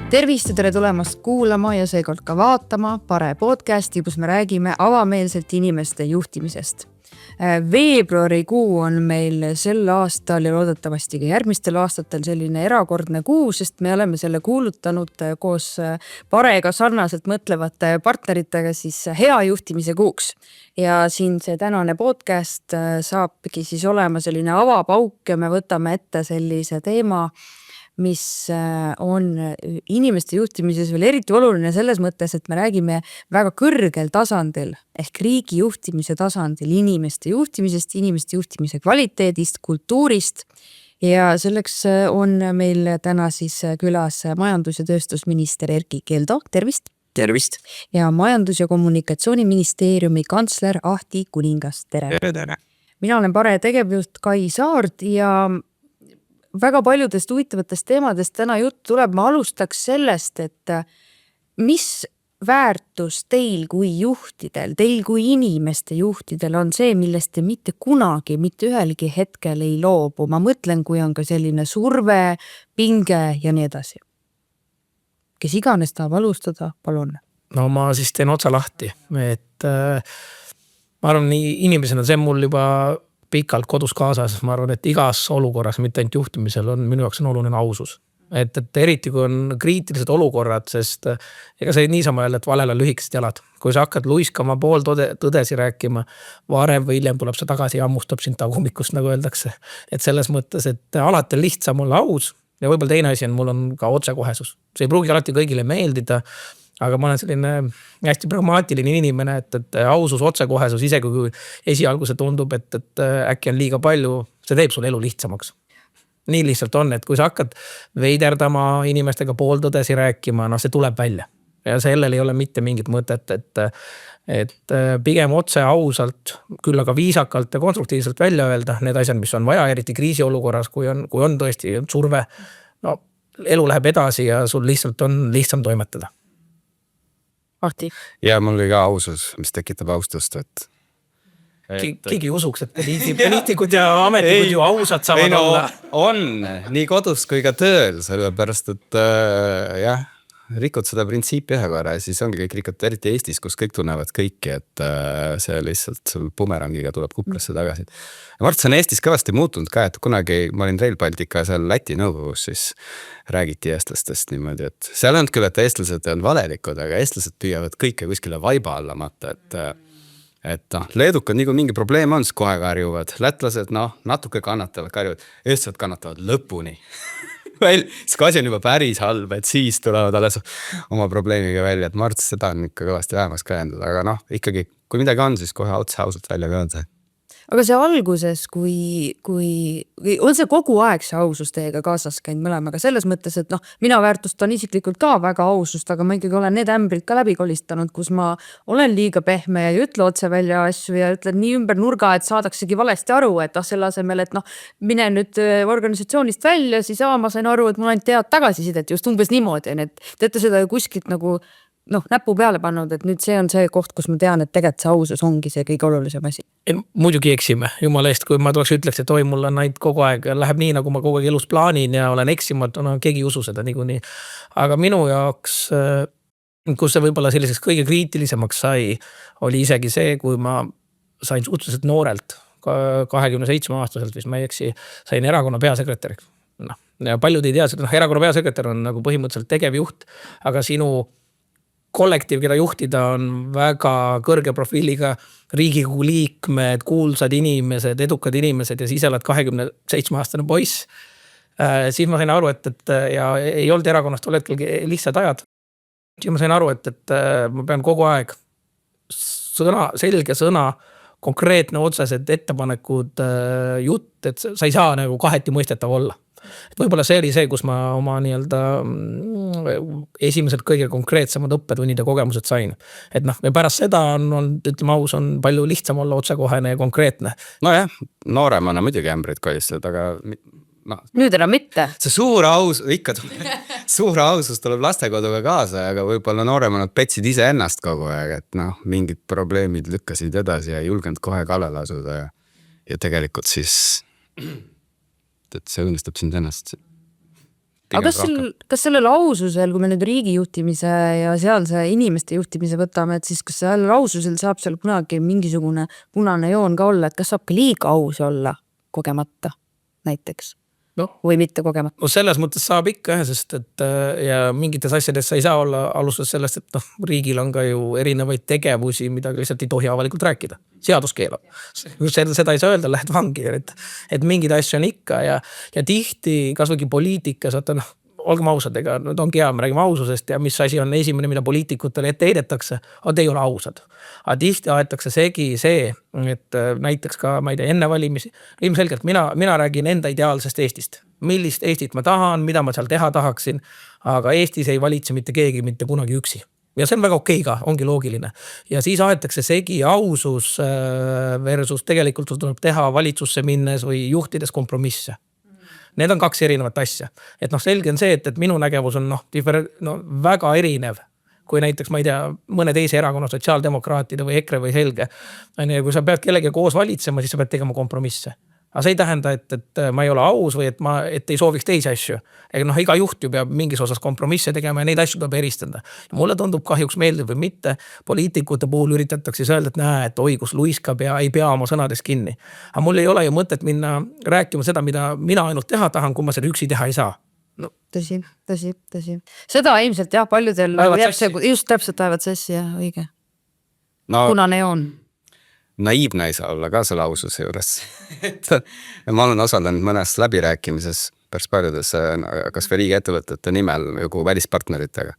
Tervist ja tere tulemast kuulama ja seekord ka vaatama Pare podcasti, kus me räägime avameelselt inimeste juhtimisest. Veebruarikuu on meil sel aastal ja loodetavasti ka järgmistel aastatel selline erakordne kuu, sest me oleme selle kuulutanud koos Parega sarnaselt mõtlevate partneritega siis hea juhtimise kuuks. Ja siin see tänane podcast saabki siis olema selline avapauk ja me võtame ette sellise teema, mis on inimeste juhtimises veel eriti oluline selles mõttes, et me räägime väga kõrgel tasandil ehk riigi juhtimise tasandil inimeste juhtimise kvaliteedist, kultuurist. Ja selleks on meil täna siis külas majandus- ja tööstusminister Erkki Keldo. Tervist! Tervist! Ja majandus- ja kommunikatsiooniministeeriumi kantsler Ahti Kuningas. Tere! Tere! Mina olen Pare tegevjuht Kai Saard ja väga paljudest huvitavatest teemadest täna jutt tuleb. Ma alustaks sellest, et mis väärtus teil kui juhtidel, teil kui inimeste juhtidel on see, millest te mitte kunagi, mitte ühelgi hetkel ei loobu. Ma mõtlen, kui on ka selline surve, pinge ja nii edasi. Kes iganes tahab alustada, palun. No ma siis teen otsa lahti. Et ma arvan, nii inimesena see mul juba pikalt kodus kaasas. Ma arvan, et igas olukorras, mitte ainult juhtimisel, on minu jaoks on oluline ausus. Et eriti kui on kriitilised olukorrad, sest ega see niisama öelda, et valel on lühikesed jalad. Kui sa hakkad luiskama pool tõdesi rääkima, varem või hiljem tuleb sa tagasi ja ammustab sind tagumikust, nagu öeldakse. Et selles mõttes, et alati on lihtsam olla aus ja võib-olla teine asi on, mul on ka otsekohesus. See ei pruugi alati kõigile meeldida, aga ma olen selline hästi pragmaatiline inimene, et ausus, otsekohesus, isegi kui esialgu see tundub, et äkki on liiga palju, see teeb sul elu lihtsamaks. Nii lihtsalt on, et kui sa hakkad veiderdama inimestega pooltõdesi rääkima, see tuleb välja. Ja sellel ei ole mitte mingit mõtet, et pigem otse ausalt, küll aga viisakalt ja konstruktiivselt välja öelda need asjad, mis on vaja, eriti kriisiolukorras, kui on tõesti surve. No, elu läheb edasi ja sul lihtsalt on lihtsam toimetada. Ahti. Ja mul oli ka ausus, mis tekitab austust, et keegi usuks, et poliitikud ja ametikud ju ausad saavad olla. On nii kodus kui ka tööl, sellepärast, et jah, rikud seda printsiipi ühe korra ja siis ongi kõik rikud, eriti Eestis, kus kõik tunnevad kõiki, et see lihtsalt sul bumerangiga tuleb kuklasse tagasi. Ja ma arvan, see on Eestis kõvasti muutunud ka, et kunagi ma olin Rail Baltica seal Läti nõukogus, siis räägiti eestlastest niimoodi, et seal on küll, et eestlased on valelikud, aga eestlased püüavad kõike kuskile vaiba alla matta, et leedukad nii kui mingi probleem on, siis kohe karjuvad. Lätlased natuke kannatavad, karjuvad. Eestlased kannatavad lõpuni. Siis kui asi on juba päris halb, et siis tulevad alles oma probleemiga välja, et ma arvan, seda on ikka kõvasti vähemaks käendada, aga ikkagi, kui midagi on, siis kohe ausalt välja ka on see. Aga see alguses, kui on see kogu aeg see ausus teiega kaasas käinud mõlemaga selles mõttes, et mina väärtustan isiklikult ka väga ausust, aga ma ikkagi olen need ämbrid ka läbi kolistanud, kus ma olen liiga pehme ja ei ütle otse välja asju ja ütlen nii ümber nurga, et saadaksegi valesti aru, et selle asemel, et mine nüüd organisatsioonist välja, siis ma sain aru, et mul ainult tead tagasisidet just umbes niimoodi, et teete seda kuskilt nagu näpu peale pannud, et nüüd see on see koht, kus ma tean, et tegelikult see ausus ongi see kõige olulisem asi. Muidugi eksime, jumala eest, kui ma tuleks ütleks, et mul on ainult kogu aeg, läheb nii, nagu ma kogu aeg elus plaanin ja olen eksimatu, keegi ei usu seda niikuinii. Aga minu jaoks, kus see võib-olla selliseks kõige kriitilisemaks sai, oli isegi see, kui ma sain suhteliselt noorelt, 27-aastaselt, mis ma ei eksi, sain erakonna peasekretäriks. Ja paljud ei tea, et erakonna peasekretär on nagu põhimõtteliselt tegevjuht, aga sinu kollektiiv, keda juhtida on väga kõrge profiiliga Riigikogu liikmed, kuulsad inimesed, edukad inimesed ja siis oled 27-aastane poiss. Siis ma sain aru, et ja ei olnud erakonnast tol hetkel lihtsad ajad. Siis ma sain aru, et ma pean kogu aeg selge sõna, konkreetne otsesed ettepanekud jutt, et sa ei saa nagu kaheti mõistetav olla. Et võib-olla see oli see, kus ma oma esimesed kõige konkreetsemad õppetunnid ja kogemused sain. Et ja pärast seda ütleme aus, on palju lihtsam olla otsekohene ja konkreetne. No jah, nooremana muidugi ämbrid kolistud, aga nüüd enam mitte. See suur ausus tuleb lastekoduga kaasa, aga võib-olla nooremad petsid ise ennast kogu aeg, et mingid probleemid lükkasid edasi ja ei julgenud kohe kallale asuda ja tegelikult siis et see õnnestab sind ennast aga kas sellel aususel, kui me nüüd riigi juhtimise ja sealse inimeste juhtimise võtame, et siis kas sellel aususel saab seal kunagi mingisugune punane joon ka olla, et kas saab ka liiga aus olla kogemata näiteks või mitte kogemata? No selles mõttes saab ikka, sest et ja mingites asjades sa ei saa olla alustades sellest, et riigil on ka ju erinevaid tegevusi, mida lihtsalt ei tohi avalikult rääkida. Seadus keelab. Seda ei saa öelda, lähed vangi, et mingid asju on ikka ja tihti kasvõi poliitikas, olgem ausad, ega nüüd ongi hea, me räägime aususest ja mis asi on esimene, mida poliitikutele ette heidetakse, te ei ole ausad. Aga tihti aetakse segi see, et näiteks ka, ma ei tea, enne valimisi, ilmselgelt mina räägin enda ideaalsest Eestist. Millist Eestit ma tahan, mida ma seal teha tahaksin, aga Eestis ei valitse mitte keegi mitte kunagi üksi. Ja see on väga okei ka, ongi loogiline. Ja siis aetakse segi ausus versus tegelikult tuleb teha valitsusse minnes või juhtides kompromisse. Need on kaks erinevat asja. Et selge on see, et minu nägevus on väga erinev kui näiteks, ma ei tea, mõne teise erakonna sotsiaaldemokraatide või EKRE või selge. Kui sa pead kellegi koos valitsema, siis sa pead tegema kompromisse. Aga see ei tähenda, et ma ei ole aus või et ei sooviks teisi asju. Iga juht ju peab mingis osas kompromisse tegema ja neid asju tuleb eristada. Mulle tundub kahjuks meeldib või mitte. Poliitikute puhul üritatakse öelda, et näe, et õigus luiskab ja ei pea oma sõnades kinni. Aga mul ei ole ju mõtet minna rääkima seda, mida mina ainult teha tahan, kui ma seda üksi teha ei saa. Tõsi. Seda ilmselt jah, paljudel just täpselt aevad sessi ja õige. Punane joon. Naiivne ei saa olla ka selle aususe juures. Ma olen osalenud mõnes läbirääkimises päris paljudes, kas või riigiettevõtete nimel joku välispartneritega.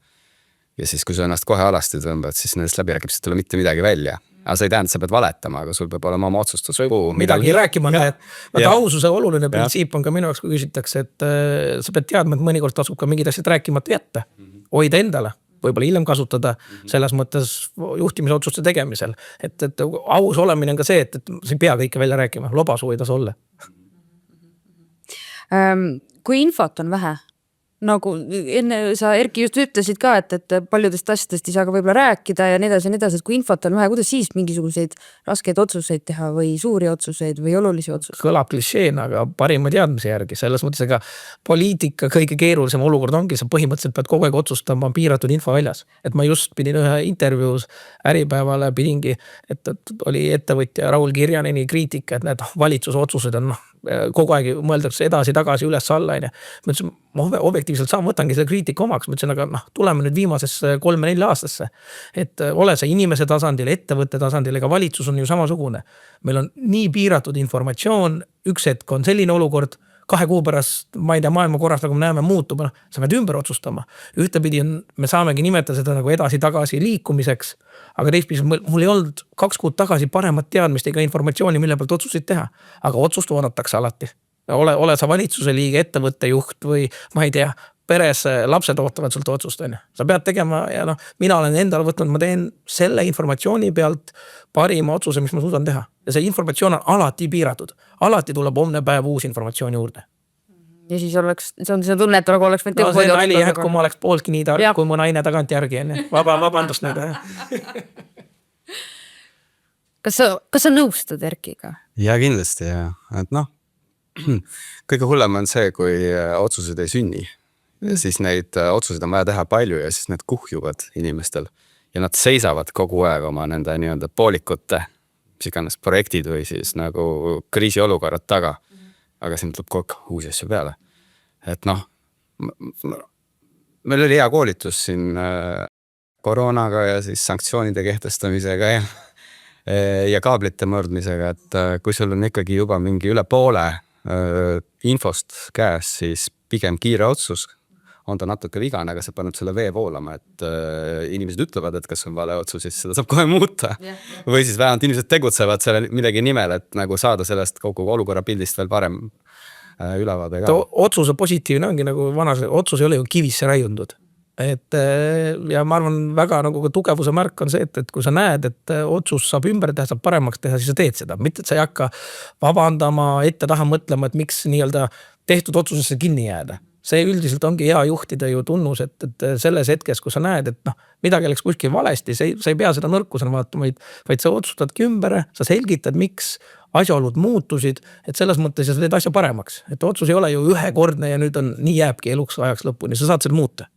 Ja siis, kui sa ennast kohe alasti tõmbad, siis nendest läbirääkimistest ei tule mitte midagi välja. Aga sa ei tähenda, et sa pead valetama, aga sul peab olema oma otsustus. Midagi rääkima näed. Aususe oluline printsiip on ka minu jaoks, kui küsitakse, et sa pead teadma, et mõnikord tasub ka mingid asjad rääkimata jätta. Hoida endale. Võib-olla hiljem kasutada selles mõttes juhtimisotsuste tegemisel. Et aus olemine on ka see, et sa ei pea kõike välja rääkima. Lobasuu ei tasu olla. Kui infot on vähe, nagu enne sa Erki just ütlesid ka, et paljudest asjadest ei saa ka võib-olla rääkida ja nii edasi, et kui infot on vähe, kuidas siis mingisuguseid raskeid otsuseid teha või suuri otsuseid või olulisi otsuseid? Kõlab klišeena, aga parima teadmise järgi. Selles mõttes, ega poliitika kõige keerulisem olukord ongi, sa põhimõtteliselt pead kogu aeg otsustama piiratud info väljas. Et ma just pidin ühe intervjuus Äripäevale pidingi, et oli ettevõtja Raul Kirjaneni kriitika, et need valitsuse otsused on kogu aeg mõeldakse edasi, tagasi, üles, alla. Ma ütlesin, ma objektiivselt võtangi selle kriitika omaks. Ma ütlesin, aga tuleme nüüd viimasesse 3-4 aastasse. Et ole see inimese tasandil, ettevõtte tasandil, ega valitsus on ju samasugune. Meil on nii piiratud informatsioon, üks hetk on selline olukord, 2 kuu pärast, ma ei tea, maailma korras, nagu me näeme, muutub, sa pead ümber otsustama. Ühtepidi me saamegi nimetada seda nagu edasi-tagasi liikumiseks, aga teistpidi mul ei olnud 2 kuud tagasi paremat teadmist ega informatsiooni, mille pealt otsuseid teha. Aga otsust oodatakse alati. Ole sa valitsuse liige, ettevõtte juht või ma ei tea, peres lapsed ootavad sult otsust. Sa pead tegema ja mina olen endale võtnud, ma teen selle informatsiooni pealt parima otsuse, mis ma suudan teha. Ja see informatsioon on alati piiratud. Alati tuleb homne päev uus informatsiooni juurde. Ja siis oleks, see on see tunne, et oleks võinud teha. See nali jah, kui ma oleks pooltki nii tark, kui mu naine tagant järgi. Vabandust nüüd. Kas sa nõustud Erkiga? Ja kindlasti, ja. Et kõige hullem on see, kui otsused ei sünni. Ja siis neid otsuseid on vaja teha palju ja siis need kuhjuvad inimestel. Ja nad seisavad kogu aeg oma nende nii-öelda poolikute, mis iganes projektid või siis nagu kriisiolukorrad taga. Aga siin tuleb kogu uusi asju peale. Et meil oli hea koolitus siin koroonaga ja siis sanktsioonide kehtestamisega ja kaablite mõrdmisega, et kui sul on ikkagi juba mingi üle poole infost käes, siis pigem kiire otsus, on ta natuke vigane, aga sa paned selle vee voolama, et inimesed ütlevad, et kas on vale otsus, siis seda saab kohe muuta. Või siis vähemalt inimesed tegutsevad selle millegi nimel, et nagu saada sellest kogu olukorra pildist veel parem ülevaade ka. Otsuse positiivne ongi nagu vanas, otsus ei ole ju kivisse raiundud. Ja ma arvan, väga nagu tugevuse märk on see, et kui sa näed, et otsus saab ümber teha, saab paremaks teha, siis sa teed seda. Mitte, et sa ei hakka vabandama, ette taha mõtlema, et miks nii-öelda tehtud otsusesse kinni jääda. See üldiselt ongi hea juhtida ju tunnus, et selles hetkes, kui sa näed, et midagi oleks kuskil valesti, sa ei pea seda nõrkusena vaatama, vaid sa otsustadki ümber, sa selgitad, miks, asjaolud muutusid, et selles mõttes ja sa teed asja paremaks. Et otsus ei ole ju ühekordne ja nüüd on nii jääbki eluks ajaks lõpuni, sa saad seda muuta.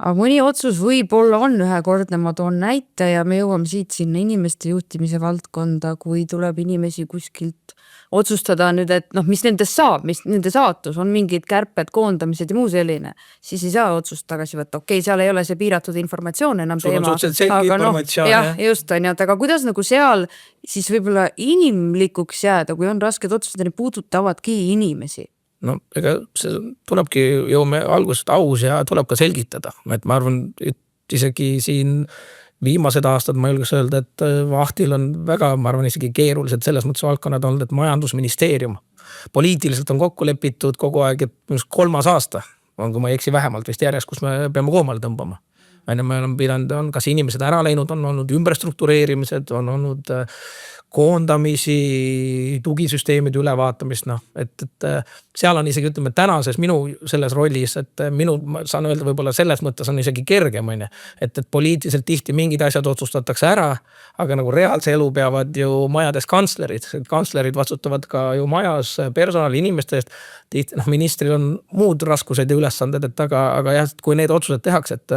Aga mõni otsus võib-olla on ühekordne, ma toon näite ja me jõuame siit sinna inimeste juhtimise valdkonda, kui tuleb inimesi kuskilt otsustada nüüd, et mis nendest saab, mis nende saatus on mingid kärped, koondamised ja muu selline, siis ei saa otsust tagasi võtta. Okei, seal ei ole see piiratud informatsioon enam Sul on teema. suhteliselt selge informatsioon, jah, just on, aga kuidas nagu seal siis võib-olla inimlikuks jääda, kui on rasked otsused, need puudutavadki inimesi? No ega see tulebki jõume algusest aus ja tuleb ka selgitada. Et ma arvan, et isegi siin viimased aastad ma julges öelda, et Ahtil on väga, ma arvan, isegi keerulised selles mõttes valdkonnad olnud, et majandusministeerium poliitiliselt on kokku lepitud kogu aeg, et 3. aasta on, kui ma ei eksi vähemalt vist järjest, kus me peame koomale tõmbama. Me oleme pidanud, on kas inimesed ära läinud, on olnud ümberstruktureerimised, on olnud koondamisi, tugisüsteemide ülevaatamist, et seal on isegi, ütleme, tänases minu selles rollis, et ma saan öelda, võib-olla selles mõttes on isegi kergem, et poliitiliselt tihti mingid asjad otsustatakse ära, aga nagu reaalse elu peavad ju majades kantslerid vastutavad ka ju majas personali inimeste eest, tihti ministril on muud raskused ja ülesanded, aga jah, kui need otsused tehakse, et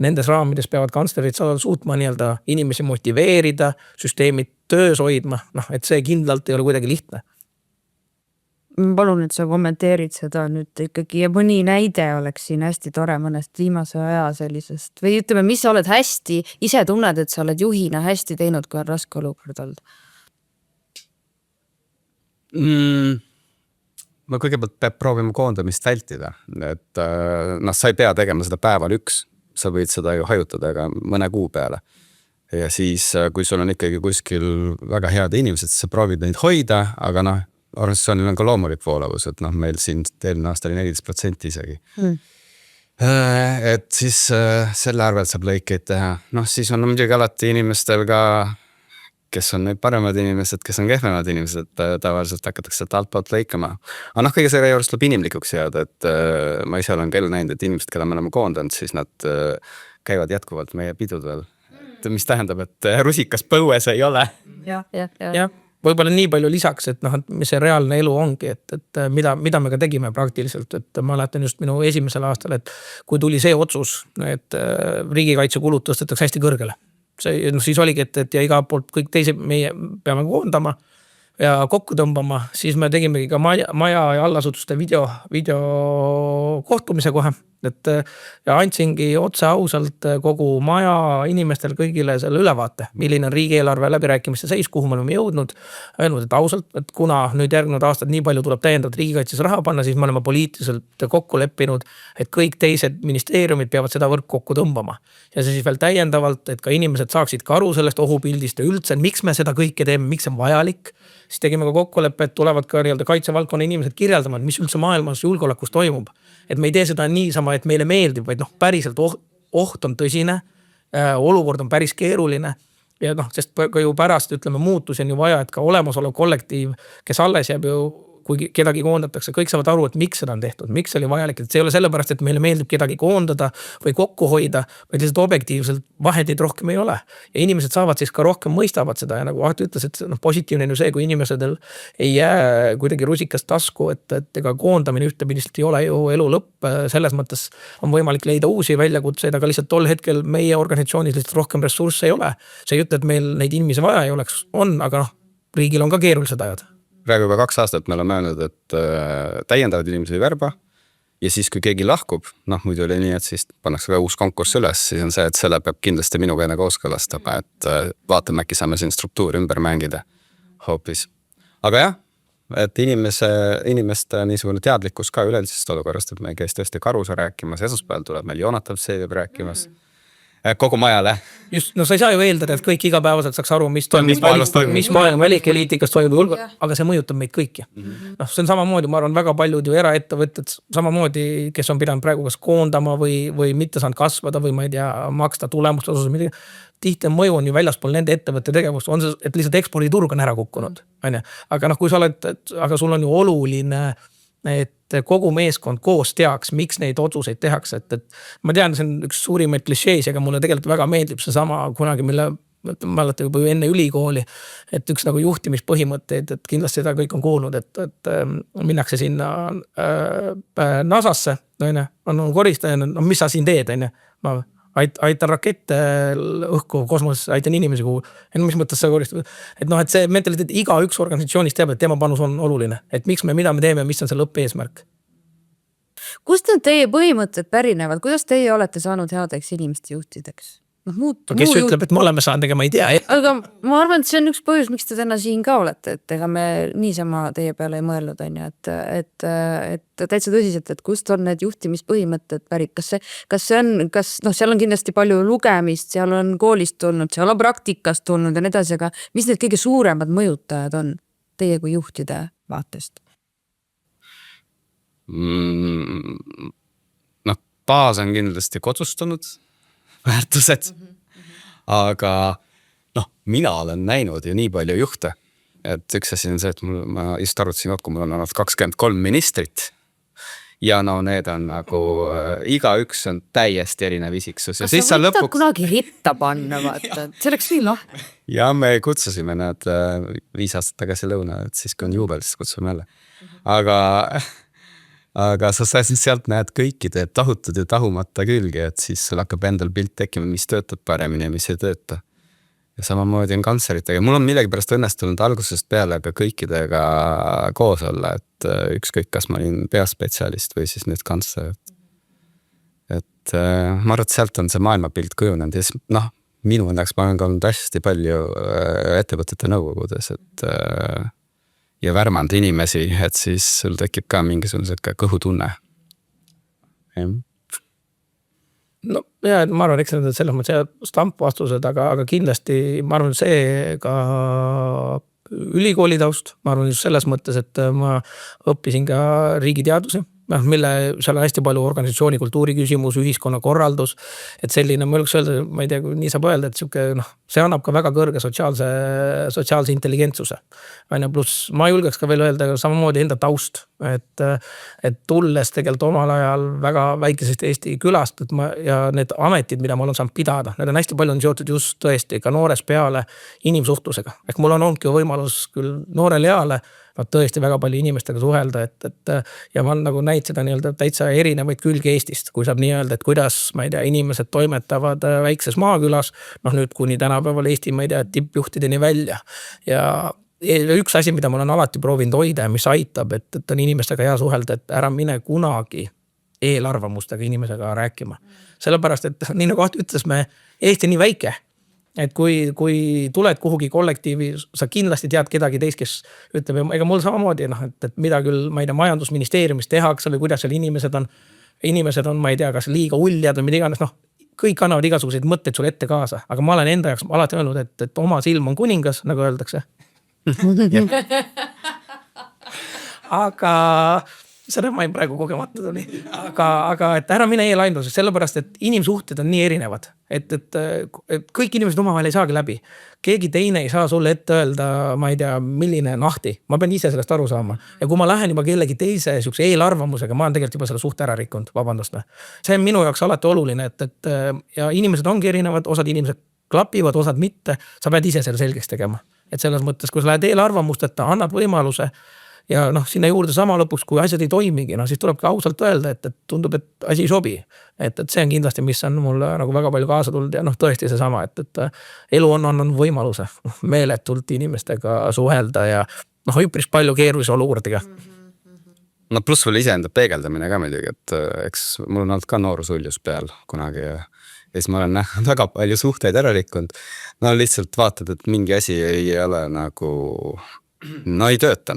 nendes raamides peavad kantslerid suutma nii-öelda inimesi motiveerida, süsteemid töös hoidma, et see kindlalt ei ole kuidagi lihtne. Palun, et sa kommenteerid seda nüüd ikkagi ja mõni näide oleks siin hästi tore mõnest viimase aja sellisest või ütleme, mis sa oled hästi, ise tunned, et sa oled juhina hästi teinud, kui on raske olukord olnud? Ma kõigepealt peab proovima koondamist vältida, et sa ei pea tegema seda päeval 1, sa võid seda ju hajutada ka mõne kuu peale. Ja siis, kui sul on ikkagi kuskil väga head inimesed, siis sa proovid neid hoida, aga organisatsioonil on ka loomulik voolavus, et meil siin eelmine aasta oli 14% isegi. Et siis selle arvelt saab lõikeid teha. Siis on muidugi alati inimestel ka, kes on need paremad inimesed, kes on kehvemad inimesed, tavaliselt hakatakse sealt altpoolt lõikama. Aga kõige selle juures tuleb inimlikuks jääda, et ma ise olen ka näinud, et inimesed, keda me oleme koondanud, siis nad käivad jätkuvalt meie pidudel. Mis tähendab, et rusikas põues ei ole. Ja, võib-olla nii palju lisaks, et mis see reaalne elu ongi, et mida me ka tegime praktiliselt, et ma mäletan just minu esimesel aastal, et kui tuli see otsus, et riigikaitsekulud tõstetakse hästi kõrgele. Siis oligi, et ja iga poolt kõik teised meie peame koondama ja kokku tõmbama, siis me tegimegi ka maja ja allasutuste video kohtumise kohe, et ja andsingi otse ausalt kogu maja inimestel kõigile selle ülevaate, milline on riigieelarve läbirääkimiste seis, kuhu me oleme jõudnud, öelnud, et ausalt, et kuna nüüd järgnevad aastad nii palju tuleb täiendavalt riigikaitses raha panna, siis me oleme poliitiliselt kokku leppinud, et kõik teised ministeeriumid peavad seda võrk kokku tõmbama. Ja see siis veel täiendavalt, et ka inimesed saaksid ka aru sellest ohupildist ja üldse, miks me seda kõike teeme, miks see on vajalik. Siis tegime ka kokkuleppe, et tulevad ka kaitsevaldkonna inimesed kirjeldama, mis üldse maailmas julgeolekus toimub. Et me ei tee seda niisama, et meile meeldib, vaid päriselt oht on tõsine, olukord on päris keeruline ja sest ka ju pärast ütleme muutusi on ju vaja, et ka olemasolev kollektiiv, kes alles jääb ju, kui kedagi koondatakse, kõik saavad aru, et miks seda on tehtud, miks oli vajalik, et see ei ole sellepärast, et meile meeldib kedagi koondada või kokku hoida, vaid lihtsalt objektiivselt vahendeid rohkem ei ole. Ja inimesed saavad siis ka rohkem mõistavad seda ja nagu Aht ütles, et positiivne on ju see, kui inimesedel ei jää kuidagi rusikast tasku, et ega koondamine ühtepidist ei ole ju elu lõpp, selles mõttes on võimalik leida uusi väljakutseid, aga lihtsalt tol hetkel meie organisatsioonis lihtsalt rohkem ressursse ei ole. See ei ütle, et meil neid inimesi vaja ei oleks, aga riigil on ka keerulised ajad. Praegu juba 2 aastat me oleme öelnud, et täiendavad inimesi verba ja siis, kui keegi lahkub, muidu oli nii, et siis pannakse ka uus konkurss üles, siis on see, et selle peab kindlasti minuga enne kooskõlastama, et vaatame, äkki saame siin struktuuri ümber mängida hoopis. Aga jah, et inimeste niisugune teadlikkus ka üleüldisest olukorrast, et me käis tõesti Karusa rääkimas, esmaspäeval tuleb meil Jonatav Seev rääkimas. Kogu majale. Just, sa ei saa ju eeldada, et kõik igapäevaselt saaks aru, mis maailma välipoliitikas toimub, aga see mõjutab meid kõiki. See on samamoodi, ma arvan, väga paljud ju eraettevõtted samamoodi, kes on pidanud praegu kas koondama või mitte saanud kasvada või ma ei tea, maksta tulemustasus midagi. Tihti mõju on ju väljaspool nende ettevõtte tegevust, on see, et lihtsalt eksporditurg on ära kukkunud. Aga kui sa oled, aga sul on ju oluline, et kogu meeskond koos teaks, miks neid otsuseid tehakse, et ma tean, see on üks suurimaid klišees, aga mulle tegelikult väga meeldib see sama kunagi, mille mäletan juba enne ülikooli, et üks nagu juhtimispõhimõtteid, et kindlasti seda kõik on kuulnud, et minnakse sinna NASA-sse, on koristaja, no mis sa siin teed, ma aitan rakette õhku kosmoses, aitan inimesi kuhu, mis mõttes sa koristad, et noh, et see mentaliteet iga üks organisatsioonis teab, et tema panus on oluline, et miks mida me teeme, mis on see lõppeesmärk. Kust need teie põhimõtted pärinevad, kuidas teie olete saanud headeks inimeste juhtideks? Kes ütleb, et me oleme saanud, ega ma ei tea. Aga ma arvan, et see on üks põhjus, miks te täna siin ka olete, et ega me niisama teie peale ei mõelnud, et täitsa tõsiselt, et kust on need juhtimispõhimõtted pärit, seal on kindlasti palju lugemist, seal on koolist tulnud, seal on praktikast tulnud ja nii edasi, aga mis need kõige suuremad mõjutajad on teie kui juhtide vaatest? Baas on kindlasti kodustanud väärtused, aga mina olen näinud ju nii palju juhte, et üks asi on see, et ma just arvutasin, kui mul on olnud 23 ministrit ja need on nagu iga üks on täiesti erinev isiksus. Ja siis sa võtad kunagi ritta panna, vaata, see oleks nii lahti. Ja me kutsusime nad 5 aastat tagasi lõuna, et siis kui on juubel, siis kutsume jälle. Aga sa sealt näed kõikide tahutud ja tahumata külgi, et siis sul hakkab endal pilt tekkima, mis töötab paremini ja mis ei tööta. Ja samamoodi on kantsleritega. Mul on millegipärast õnnestunud algusest peale ka kõikidega koos olla, et ükskõik, kas ma olin peaspetsialist või siis nüüd kantsler. Et ma arvan, et sealt on see maailmapilt kujunenud. Ja minu õnneks ma olen ka olnud hästi palju ettevõtete nõukogudes, et ja värmand inimesi, et siis sul tekib ka mingisugune kõhutunne. No ja ma arvan, eks need selles mõttes stampvastused, aga kindlasti ma arvan see ka ülikooli taust. Ma arvan just selles mõttes, et ma õppisin ka riigiteadusi, mille seal on hästi palju organisatsiooni kultuuri küsimus, ühiskonna korraldus, et selline, ma võiks öelda, ma ei tea, nii saab öelda, et see annab ka väga kõrge sotsiaalse intelligentsuse. Pluss ma julgeks ka veel öelda samamoodi enda taust, et tulles tegelikult omal ajal väga väikesest Eesti külast, ja need ametid, mida ma olen saanud pidada, need on hästi palju seotud just tõesti ka noores peale inimsuhtlusega. Ehk mul on olnudki võimalus küll noorele eale tõesti väga palju inimestega suhelda, ja ma olen nagu näinud seda täitsa erinevaid külgi Eestist, kui saab nii öelda, et kuidas, ma ei tea, inimesed toimetavad väikses maakülas, nüüd kuni tänapäeval Eesti, ma ei tea, tippjuhtideni välja. Ja üks asi, mida ma olen alati proovinud hoida, mis aitab, et on inimestega hea suhelda, et ära mine kunagi eelarvamustega inimesega rääkima. Sellepärast, et nii nagu ütles, Eesti nii väike, et kui tuled kuhugi kollektiivi, sa kindlasti tead kedagi teist, kes ütleb, ega mul samamoodi, et mida küll, ma ei tea, majandusministeeriumis tehakse või kuidas seal inimesed on, ma ei tea, kas liiga uljad või mida iganes, kõik annavad igasuguseid mõtteid sulle ette kaasa, aga ma olen enda jaoks alati öelnud, et oma silm on kuningas, nagu öeldakse. Aga seda ma ei praegu kogemata tuli. Aga et ära mine eelaimluses, sellepärast, et inimsuhted on nii erinevad, et kõik inimesed omavahel ei saagi läbi. Keegi teine ei saa sulle ette öelda, ma ei tea, milline nahti. Ma pean ise sellest aru saama. Ja kui ma lähen juba kellegi teise eelarvamusega, ma olen tegelikult juba selle suhte ära rikkunud, vabandust. See on minu jaoks alati oluline, et ja inimesed ongi erinevad, osad inimesed klapivad, osad mitte, sa pead ise selle selgeks tegema. Et selles mõttes, kui sa lähed eelarvamusteta, annad võimaluse ja sinna juurde sama lõpuks, kui asjad ei toimigi, siis tuleb ka ausalt öelda, et tundub, et asi ei sobi. Et see on kindlasti, mis on mulle nagu väga palju kaasa tulnud ja tõesti see sama, et elu on andnud võimaluse meeletult inimestega suhelda ja üpris palju keerulisi olukordiga. Pluss veel iseenda peegeldamine ka muidugi, et eks mul on olnud ka noorusuljus peal kunagi ja siis ma olen nähnud väga palju suhteid ära rikkunud. Lihtsalt vaatad, et mingi asi ei ole nagu, ei tööta.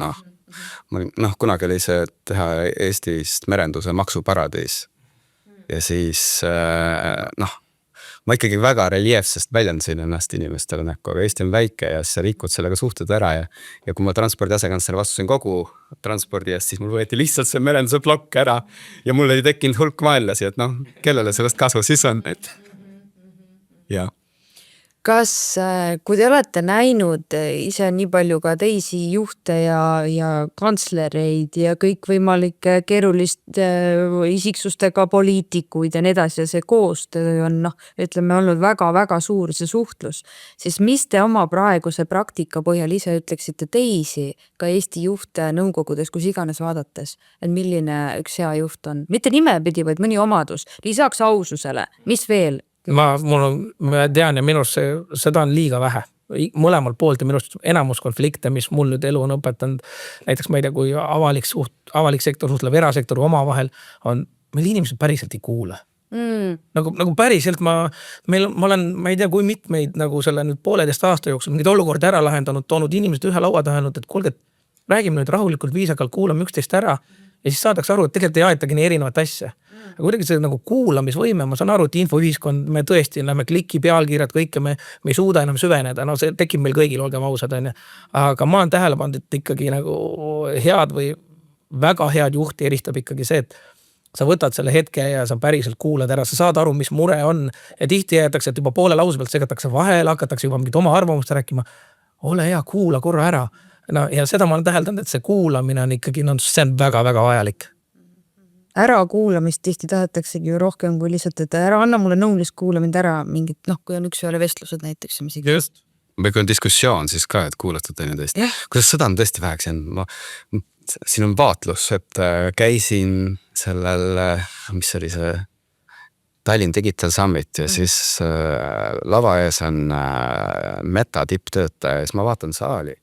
Kunagi oli see teha Eestist merenduse maksuparadiis ja siis ma ikkagi väga reljeefsest väljendasin ennast inimestele näkku, aga Eesti on väike ja siis sa rikud sellega suhted ära ja kui ma transpordi asekantsleri vastusin kogu transpordi eest, siis mul võeti lihtsalt see merenduse plokk ära ja mul ei tekkinud hulk maailasi, et kellele sellest kasu siis on, et jah. kas, kui te olete näinud ise nii palju ka teisi juhte ja kantslereid ja kõikvõimalikke keeruliste isiksustega poliitikuid ja nii edasi ja see koostöö on ütleme olnud väga-väga suur see suhtlus, siis mis te oma praeguse praktika põhjal ise ütleksite teisi ka Eesti juhte nõukogudes, kus iganes vaadates, et milline üks hea juht on? Mitte nimepidi, vaid mõni omadus, lisaks aususele, mis veel? Ma tean ja minust seda on liiga vähe. Mõlemalt poolt ja minust enamus konflikte, mis mul nüüd elu on õpetanud, näiteks ma ei tea, kui avalik sektor suhtleb erasektor oma vahel, on meil inimesed päriselt ei kuule. Nagu päriselt ma ei tea, kui mitmeid nagu selle nüüd 1,5 aasta jooksul mingid olukordi ära lahendanud, toonud inimesed ühe laua tahenud, et kuulge, räägime nüüd rahulikult, viisakalt, kuulame üksteist ära ja siis saadaks aru, et tegelikult ei aetagi nii erinevat asja. Aga kuidagi see nagu kuulamisvõime, ma saan aru, et infoühiskond, me tõesti lähme kliki pealkiirjad, kõike me ei suuda enam süveneda, see tekib meil kõigil, olgem ausad, on. Aga ma olen tähele pannud, et ikkagi nagu head või väga head juhti eristab ikkagi see, et sa võtad selle hetke ja sa päriselt kuulad ära, sa saad aru, mis mure on ja tihti jäetakse, et juba poole lause pealt segatakse vahel, hakatakse juba mingit oma arvamust rääkima. Ole hea, kuula korra ära. No, ja seda ma olen täheldanud, et see kuulamine on ikkagi, see on väga-väga vajalik. Ära kuulamist tihti tahetaksegi ju rohkem kui lihtsalt, et ära anna mulle nõulist kuula mind ära mingit, kui on üks ühele vestlused näiteks. Just. Või kui on diskussioon siis ka, et kuulatud teineteist. Kuidas seda on tõesti väheks jäänud? Siin on vaatlus, et käisin sellel, mis oli see Tallinn Digital Summit ja siis lava ees on Meta tipptöötaja ja siis ma vaatan saali.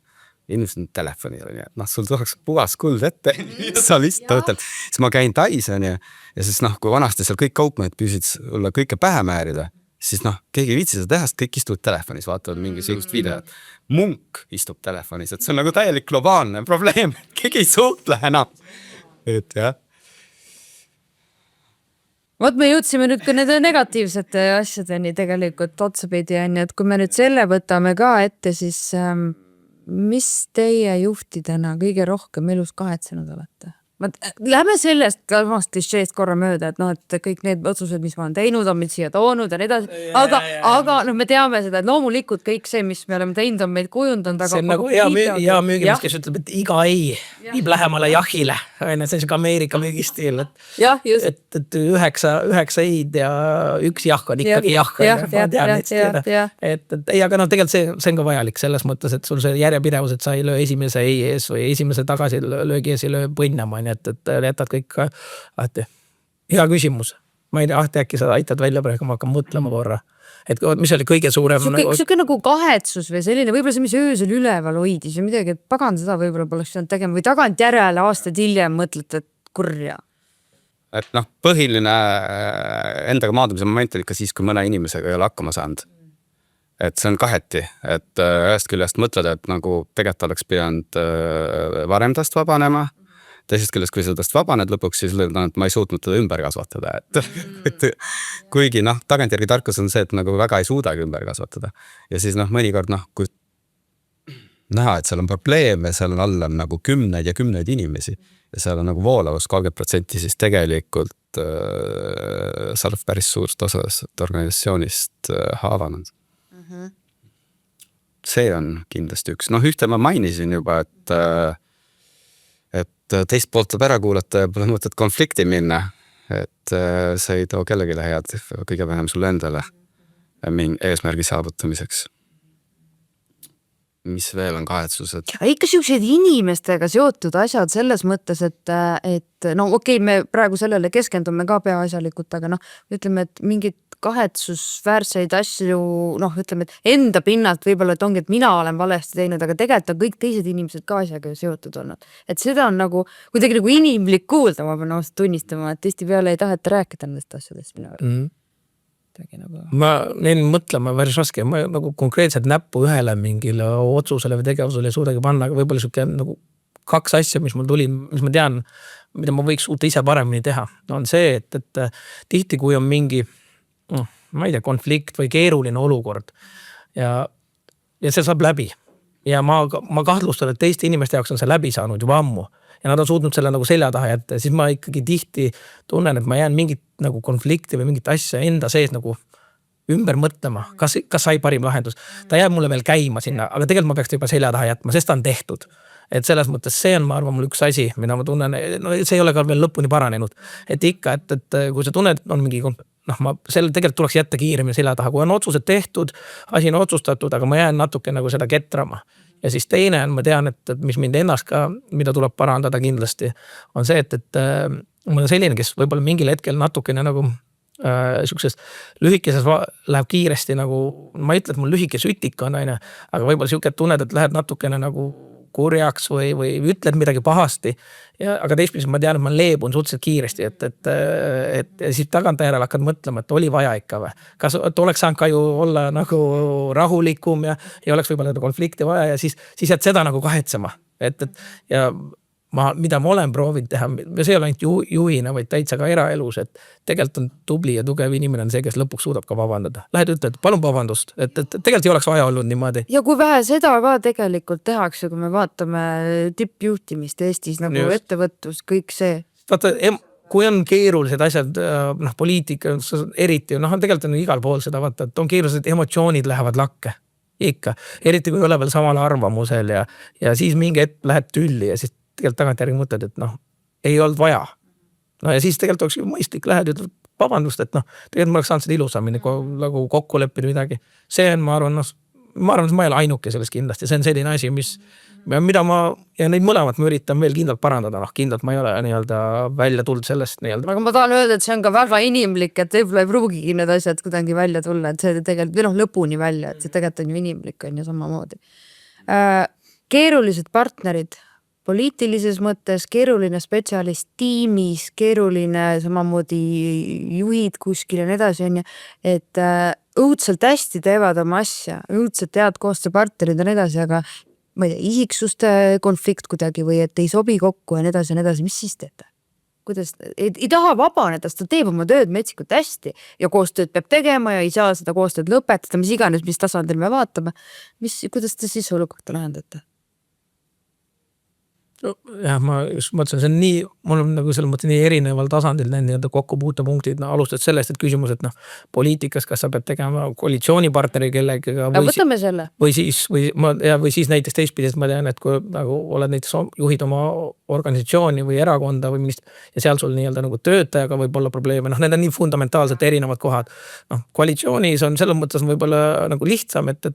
Inimesed on telefonil, sul tuleks puhas kuld ette, sa lihtsalt töötad. Siis ma käin Tais ja siis kui vanasti seal kõik kaupmehed püüsid olla kõike pähe määrida, siis keegi ei viitsi seda teha, sest kõik istuvad telefonis, vaatavad mingisugust videot. Munk istub telefonis, et see on nagu täielik globaalne probleem, keegi ei suhtle enam. Et jah. Vot me jõudsime nüüd ka nende negatiivsete asjadeni tegelikult otsapidi, et kui me nüüd selle võtame ka ette, siis mis teie juhtidena kõige rohkem elus kahetsenud olete? Lähme sellest klišeest korra mööda, et kõik need otsused, mis ma olen teinud, on meid siia toonud ja nii edasi. Aga me teame seda, et loomulikult kõik see, mis me oleme teinud, on meid kujundanud. See on nagu hea müügimees, kes ütleb, et iga ei viib lähemale jahile. See on Ameerika müügistiil. Et 9 eid ja 1 jah on ikkagi jah. Aga tegelikult see on ka vajalik selles mõttes, et sul see järjepidevus, et sa ei löö esimese ei ees või esimese tagasilöögi ees ei löö põnnama, et jätad kõik lahti. Hea küsimus. Ma ei tea, äkki sa aitad välja praegu, ma hakkan mõtlema korra. Et mis oli kõige suurem? Siuke nagu kahetsus või selline, võib-olla see, mis öösel üleval hoidis või midagi, et pagan seda võib-olla poleks saanud tegema või tagant järele aastad hiljem mõtled, et kurja. Et põhiline endaga maandumise moment oli ikka siis, kui mõne inimesega ei ole hakkama saanud. Et see on kaheti, et ühest küljest mõtled, et nagu tegelikult oleks pidanud varem tast vabanema. Teisest küljest, kui sa tast vabaned lõpuks, siis et ma ei suutnud teda ümber kasvatada. Et kuigi tagantjärgi tarkus on see, et nagu väga ei suudagi ümber kasvatada. Ja siis mõnikord, kui näha, et seal on probleeme, seal on all on nagu 10 ja 10 inimesi ja seal on nagu voolavus 30%, siis tegelikult sa oled päris suurst osast organisatsioonist haavanud. See on kindlasti üks. Ühte ma mainisin juba, et teist poolt tuleb ära kuulata ja pole mõtet konflikti minna, et see ei too kellegile head, kõige vähem sulle endale eesmärgi saavutamiseks. Mis veel on kahetsused? Ikka siuksed inimestega seotud asjad selles mõttes, et me praegu sellele keskendume ka peaasjalikult, aga ütleme, et mingid kahetsusväärseid asju, ütleme, et enda pinnalt võib-olla, et ongi, et mina olen valesti teinud, aga tegelikult on kõik teised inimesed ka asjaga seotud olnud. Et seda on nagu, kuidagi nagu inimlik kuulda, ma pean ausalt tunnistama, et tihti peale ei taheta rääkida nendest asjadest minu arvates. Ma neil mõtlema päris raske, ma nagu konkreetselt näppu ühele mingile otsusele või tegevusele ei suudagi panna, aga võib-olla siuke nagu 2 asja, mis mul tuli, mis ma tean, mida ma võiks suuta ise paremini teha, on see, et tihti kui on mingi ma ei tea, konflikt või keeruline olukord ja see saab läbi ja ma kahtlustan, et teiste inimeste jaoks on see läbi saanud juba ammu ja nad on suutnud selle nagu selja taha jätta, siis ma ikkagi tihti tunnen, et ma jään mingit nagu konflikti või mingit asja enda sees nagu ümber mõtlema, kas sai parim lahendus. Ta jääb mulle veel käima sinna, aga tegelikult ma peaks juba selja taha jätma, sest ta on tehtud. Et selles mõttes see on, ma arvan, mul üks asi, mida ma tunnen, no see ei ole ka veel lõpuni paranenud. Et ikka, et kui sa tunned, on mingi, ma selle tegelikult tuleks jätta kiiremini selja taha, kui on otsused tehtud, asi on otsustatud, aga ma jään natuke nagu seda ketrama. Ja siis teine on, ma tean, et mis mind ennast ka, mida tuleb parandada kindlasti, on see, et mul on selline, kes võib-olla mingil hetkel natukene nagu siukses lühikeses läheb kiiresti nagu, ma ei ütle, et mul lühike sütik on, aga võib-olla siuke tunned, et lähed natukene nagu kurjaks või ütled midagi pahasti. Aga teistpidi ma tean, et ma leebun suhteliselt kiiresti, et siis tagantjärele hakkad mõtlema, et oli vaja ikka või. Kas oleks saanud ka ju olla nagu rahulikum ja oleks võib-olla konflikti vaja ja siis jääd seda nagu kahetsema. Ja mida ma olen proovinud teha, see ei ole ainult juhina, vaid täitsa ka eraelus, et tegelikult on tubli ja tugev inimene on see, kes lõpuks suudab ka vabandada. Lähed ütled, palun vabandust, et tegelikult ei oleks vaja olnud niimoodi. Ja kui vähe seda ka tegelikult tehakse, kui me vaatame tippjuhtimist Eestis, nagu ettevõtlus, kõik see. Vaata, kui on keerulised asjad, poliitika, eriti, tegelikult on igal pool seda vaata, et on keerulised, emotsioonid lähevad lakke. Ikka. Eriti kui ei ole veel samal arvamusel ja siis mingi hetk lähed tülli ja siis tegelikult tagantjärgi mõtled, et ei olnud vaja. Ja siis tegelikult oleks mõistlik, lähed ütled vabandust, et tegelikult ma oleks saanud seda ilusamini nagu kokku leppida midagi. See on, ma arvan, ma ei ole ainuke sellest kindlasti. See on selline asi, mida ja neid mõlemat ma üritan veel kindlalt parandada. Kindlalt ma ei ole nii-öelda välja tulnud sellest nii-öelda. Aga ma tahan öelda, et see on ka väga inimlik, et võib-olla ei pruugigi need asjad kuidagi välja tulla, et see tegelikult lõpuni välja, et see tegelikult on ju inimlik on ju samamoodi. Keerulised partnerid poliitilises mõttes, keeruline spetsialist tiimis, keeruline samamoodi juhid kuskil ja nii edasi on ju, et õudselt hästi teevad oma asja, õudselt head koostööpartnerid ja nii edasi, aga ma ei tea, isiksuste konflikt kuidagi või et ei sobi kokku ja nii edasi, mis siis teete? Kuidas, ei taha vabaneda, ta teeb oma tööd metsikult hästi ja koostööd peab tegema ja ei saa seda koostööd lõpetada, mis iganes, mis tasandil me vaatame. Kuidas te siis olukorda lahendate? Jah, ma just mõtlesin, see on nii, mul on nagu selles mõttes nii erineval tasandil need kokkupuutepunktid, alustad sellest, et küsimus, et poliitikas, kas sa pead tegema koalitsioonipartneri kellega võtame selle. Või siis näiteks teistpidist ma tean, et kui nagu oled näiteks juhid oma organisatsiooni või erakonda või ja seal sul nii-öelda nagu töötajaga võib olla probleeme, need on nii fundamentaalselt erinevad kohad. Koalitsioonis on selles mõttes võib-olla nagu lihtsam, et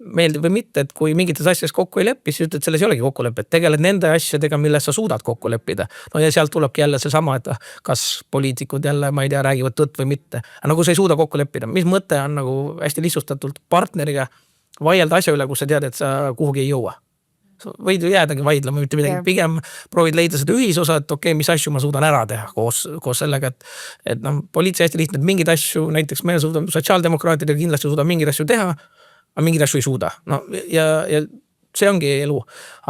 meeldib või mitte, et kui mingites asjades kokku ei leppi, siis ütled, selles ei olegi kokkuleppet. Tegeled nende asjadega, milles sa suudad kokku leppida. Ja sealt tulebki jälle see sama, et kas poliitikud jälle, ma ei tea, räägivad tõtt või mitte. Aga nagu sa ei suuda kokku leppida. Mis mõte on nagu hästi lihtsustatult partneriga vaielda asja üle, kus sa tead, et sa kuhugi ei jõua. Võid jäädagi vaidlema, mitte midagi. Pigem proovid leida seda ühisosa, et okei, mis asju ma suudan ära teha koos sellega, et poliitsia hästi lihtne, et mingid asju, näiteks me suudame sotsiaaldemokraatidega kindlasti suuda mingid asju teha, aga mingid asju ei suuda. Ja see ongi elu.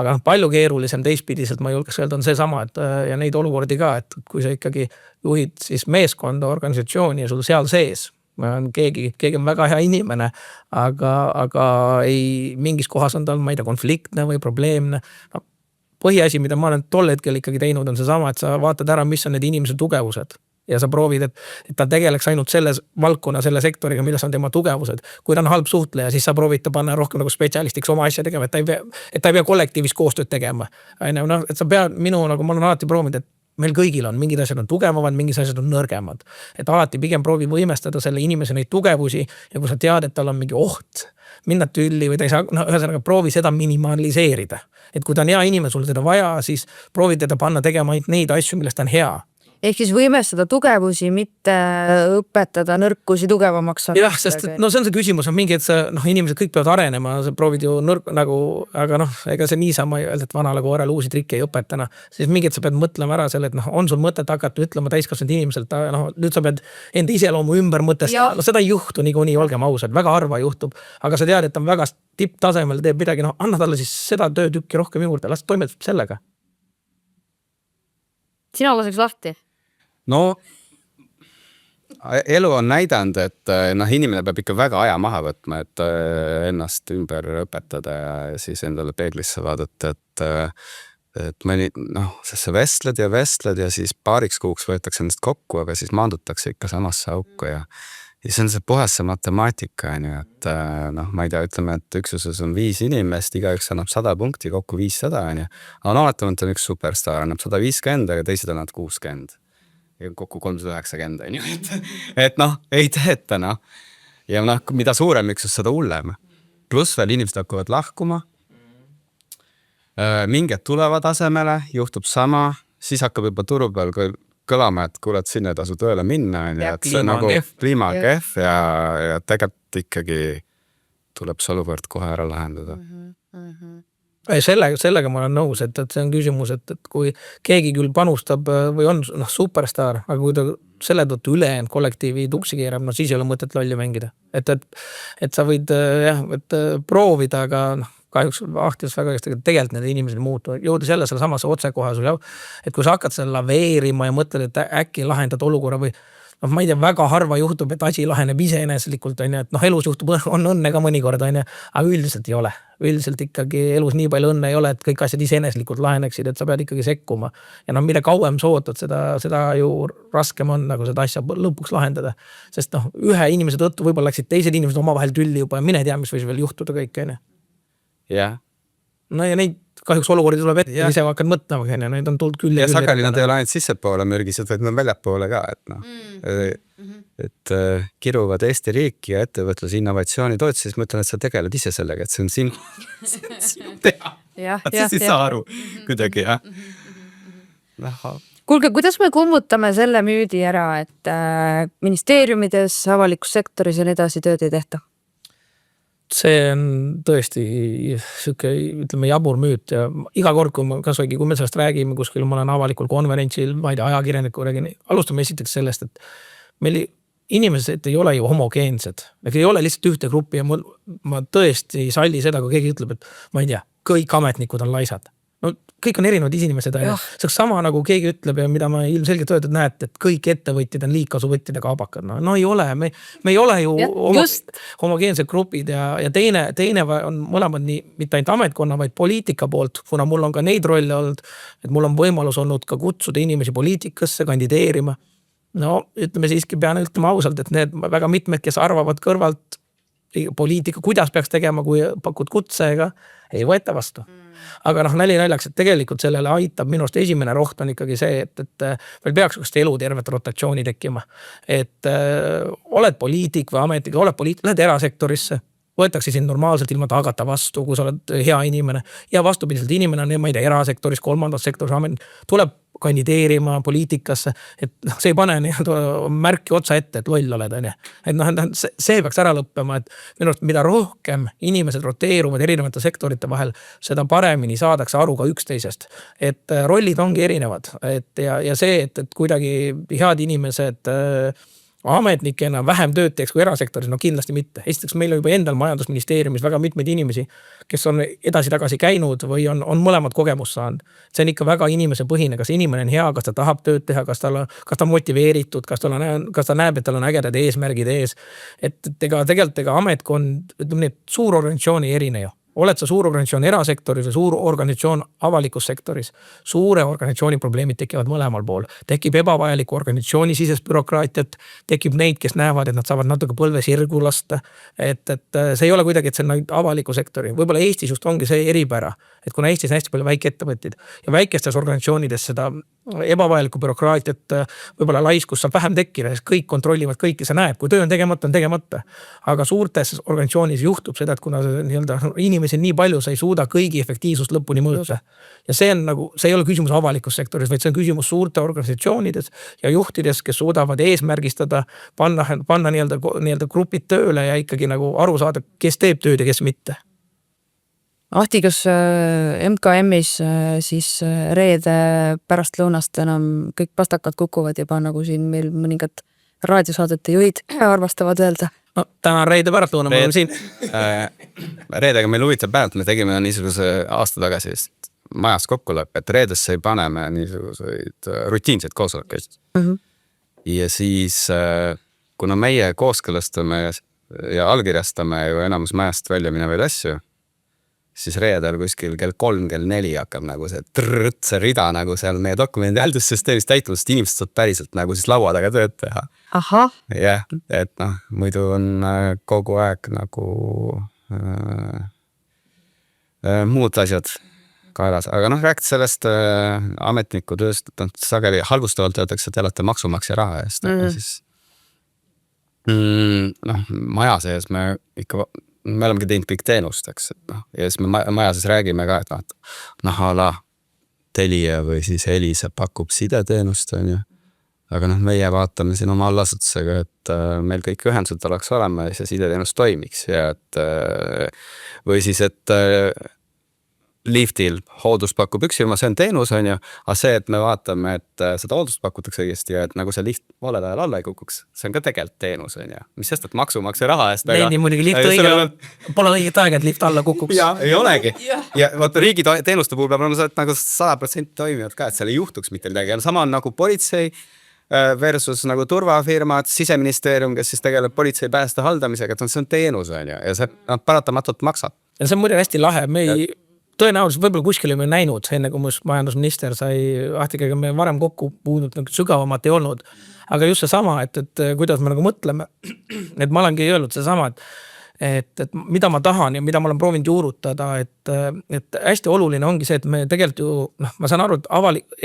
Aga palju keerulisem teistpidiselt, ma julgeks öelda, on see sama, ja neid olukordi ka, et kui sa ikkagi juhid siis meeskonda, organisatsiooni ja sul seal sees, keegi on väga hea inimene, aga ei, mingis kohas on tal, ma ei tea, konfliktne või probleemne. Põhiasi, mida ma olen tol hetkel ikkagi teinud, on see sama, et sa vaatad ära, mis on need inimese tugevused. Ja sa proovid, et ta tegeleks ainult selles valdkonna, selle sektoriga, milles on tema tugevused. Kui ta on halb suhtleja, siis sa proovid ta panna rohkem nagu spetsialistiks oma asja tegema, et ta ei pea kollektiivis koostööd tegema. Et sa pead, ma olen alati proovinud, et meil kõigil on, mingid asjad on tugevamad, mingid asjad on nõrgemad. Et alati pigem proovi võimestada selle inimese neid tugevusi ja kui sa tead, et tal on mingi oht minna tülli või ta ei saa, ühesõnaga proovi seda minimaliseerida. Et kui ta on hea inimene, sul seda vaja, siis proovi teda panna tegema neid asju, millest ta on hea. Ehk siis võimestada tugevusi, mitte õpetada nõrkusi tugevamaks. Jah, sest see on see küsimus, mingi, et inimesed kõik peavad arenema, sa proovid ju aga ega see niisama ei öelda, et vanale koorele uusi trikke ei õpetana. Siis mingi, et sa pead mõtlema ära selle, et on sul mõtet hakata ütlema täiskasvanud inimeselt, nüüd sa pead enda iseloomu ümber mõtestada. Seda ei juhtu niikuinii, olgem ausad, väga harva juhtub, aga sa tead, et on väga tipptasemel, teeb midagi, anna talle siis seda töötükki rohkem juurde, las toimetab sellega. Sina laseks lahti? No, elu on näidanud, et inimene peab ikka väga aja maha võtma, et ennast ümber õpetada ja siis endale peeglisse vaadata, et sa vestled ja siis paariks kuuks võetakse ennast kokku, aga siis maandutakse ikka samasse auku ja ja see on see puhas see matemaatika, on ju, et noh, ma ei tea, ütleme, et üksuses on 5 inimest, igaüks annab 100 punkti, kokku 500, on ju. Aga oletamata on üks superstaar, annab 150, aga teised annavad 60. Ja kokku 390, on ju. Et noh, ei teeta, noh. Ja noh, mida suurem üksus, seda hullem. Pluss veel inimesed hakkavad lahkuma. Mingid tulevad asemele, juhtub sama, siis hakkab juba turu peal kõlama, et kuuled sinna tasu tööle minna, et see nagu kliima on kehv ja tegelikult ikkagi tuleb see olukord kohe ära lahendada. Sellega ma olen nõus, et see on küsimus, et kui keegi küll panustab või on superstar, aga kui ta selle tõttu ülejäänud kollektiivi tuksi keerab, siis ei ole mõtet lolli mängida. Et sa võid proovida, aga kahjuks ahtides väga tegelikult need inimesed muutuvad. Jõuda selle samasse otsekohasul, et kui sa hakkad selle laveerima ja mõtled, et äkki lahendad olukorra või ma ei tea, väga harva juhtub, et asi laheneb iseeneslikult, on ju, et elus juhtub, on õnne ka mõnikord, on ju, aga üldiselt ei ole. Üldiselt ikkagi elus nii palju õnne ei ole, et kõik asjad iseeneslikult laheneksid, et sa pead ikkagi sekkuma. Ja mida kauem sa ootad, seda ju raskem on nagu seda asja lõpuks lahendada. Sest ühe inimese tõttu võib-olla läksid teised inimesed omavahel tülli juba ja mine tea, mis võis veel juhtuda kõik, on ju. Jah. No ja neid kahjuks olukordi tuleb ette ja ise hakkad mõtlema, on ju, neid on tulnud küll ja küll. Ja sageli nad ei ole ainult sissepoole mürgised, vaid nad väljapoole ka, et kiruvad Eesti riiki ja ettevõtluse innovatsiooni toetus, siis mõtlen, et sa tegeled ise sellega, et see on sinu teha. Siis ei saa aru kuidagi, jah. Kuulge, kuidas me kummutame selle müüdi ära, et ministeeriumides, avalikus sektoris ja nii edasi tööd ei tehta? See on tõesti siuke, ütleme, jabur müüt ja iga kord, kui me sellest räägime, kuskil ma olen avalikul konverentsil, ma ei tea, ajakirjaniku räägin, alustame esiteks sellest, et meil inimesed ei ole ju homogeensed. Ei ole lihtsalt ühte gruppi ja ma tõesti ei salli seda, kui keegi ütleb, et ma ei tea, kõik ametnikud on laisad. No kõik on erinevad inimesed. See on sama nagu keegi ütleb ja mida ma ilmselgelt öeldud näete, et kõik ettevõtjad on liigkasuvõtjad ja kaabakad. No ei ole, me ei ole ju homogeensed grupid ja teine on mõlemad nii, mitte ainult ametkonna, vaid poliitika poolt, kuna mul on ka neid rolle olnud, et mul on võimalus olnud ka kutsuda inimesi poliitikasse, kandideerima. No ütleme siiski pean ütlema ausalt, et need väga mitmed, kes arvavad kõrvalt poliitika, kuidas peaks tegema, kui pakud kutsega, ei võeta vastu. Aga nali naljaks, et tegelikult sellele aitab minust esimene roht on ikkagi see, et meil peaks elu tervet rotatsiooni tekkima. Et oled poliitik või ametnik, lähed erasektorisse, võetakse sind normaalselt ilma tagata vastu, kui sa oled hea inimene ja vastupidiselt inimene on, ma ei tea, erasektoris, kolmandas sektoris, tuleb kandideerima poliitikasse, et see ei pane märki otsa ette, et loll oled, on ju. Et see peaks ära lõppema, et minu arust mida rohkem inimesed roteeruvad erinevate sektorite vahel, seda paremini saadakse aru ka üksteisest. Et rollid ongi erinevad. Ja see, et kuidagi head inimesed ametnikena vähem tööd teeks kui erasektoris, no kindlasti mitte. Esiteks meil on juba endal majandusministeeriumis väga mitmeid inimesi, kes on edasi-tagasi käinud või on mõlemad kogemus saanud. See on ikka väga inimese põhine, kas inimene on hea, kas ta tahab tööd teha, kas ta on motiveeritud, kas ta näeb, et tal on ägedad eesmärgid ees. Et tegelikult ametkond, ütleme, suur organisatsioon ei erine ju. Oled sa suur organisatsioon erasektoris või suur organisatsioon avalikus sektoris. Suure organisatsiooni probleemid tekivad mõlemal pool. Tekib ebavajaliku organisatsiooni sisest bürokraatiat, tekib neid, kes näevad, et nad saavad natuke põlve sirgu lasta. Et see ei ole kuidagi, et see on avaliku sektori. Võib-olla Eestis just ongi see eripära, et kuna Eestis on hästi palju väikeettevõtteid ja väikestes organisatsioonides seda ebavajalikku bürokraatiat, võib-olla laiskus saab vähem tekkida, sest kõik kontrollivad kõiki, sa näeb, kui töö on tegemata. Aga suurtes organisatsioonis juhtub seda, et kuna inimesi nii palju, sa ei suuda kõigi efektiivsust lõpuni mõõta. Ja see ei ole küsimus avalikus sektoris, vaid see on küsimus suurte organisatsioonides ja juhtides, kes suudavad eesmärgistada, panna nii-öelda grupid tööle ja ikkagi aru saada, kes teeb tööd ja kes mitte. Ahti, kas MKM-is siis reede pärast lõunast enam kõik pastakad kukuvad juba nagu siin meil mõningad raadiosaadete juhid arvastavad öelda? No, täna reede pärast lõuna, ma olen siin. Reedega meil huvitav päev, me tegime niisuguse aasta tagasi majas kokkuleppe, et reedesse ei paneme niisuguseid rutiinseid koosolekuid. Ja siis, kuna meie kooskõlastame ja allkirjastame ju enamus majast välja minevaid asju, siis reedel kuskil kell 3, kell 4 hakkab see rida seal meie dokumendi häldussüsteemis täituvast inimesed saad päriselt siis laua taga tööd teha. ahah, jah, et noh, muidu on kogu aeg nagu muud asjad kaelas, aga noh, rääkides sellest ametniku tööst, et sageli halvustavalt öeldakse, et elate maksumaksja raha eest, aga siis noh, maja sees me olemegi teinud kõik teenust, eks, et noh, ja siis me maja sees räägime ka, et noh, ala Telia või siis Elisa pakub sideteenust, on ju. Aga noh, meie vaatame siin oma allasutusega, et meil kõik ühendused oleks olema ja see sideteenus toimiks ja et või siis, et liftil hooldus pakub üks firma, see on teenus, on ju, aga see, et me vaatame, et seda hooldust pakutakse õigesti ja et nagu see lift valel ajal alla ei kukuks, see on ka tegelikult teenus, on ju. Mis sest, et maksumaksja raha eest. Neil muidugi lift pole õiget aega, et lift alla kukuks. Ja, ei olegi. Ja vaata riigi teenuste puhul peab olema see, et nagu 100% toimivad ka, et seal ei juhtuks mitte midagi. Ja sama on nagu politsei versus nagu turvafirmad, siseministeerium, kes siis tegeleb politsei pääste haldamisega, et see on teenus, on ju, ja see paratamatult maksab. Ja see on muidugi hästi lahe, me ei tõenäoliselt võib-olla kuskil me näinud, enne kui must majandusminister sai ahtikega me varem kokku puudnud, nagu sügavamat ei olnud. Aga just see sama, et kuidas me nagu mõtleme, et ma olengi öelnud see sama, et mida ma tahan ja mida ma olen proovinud juurutada, et hästi oluline ongi see, et me tegelikult ju, noh, ma saan aru, et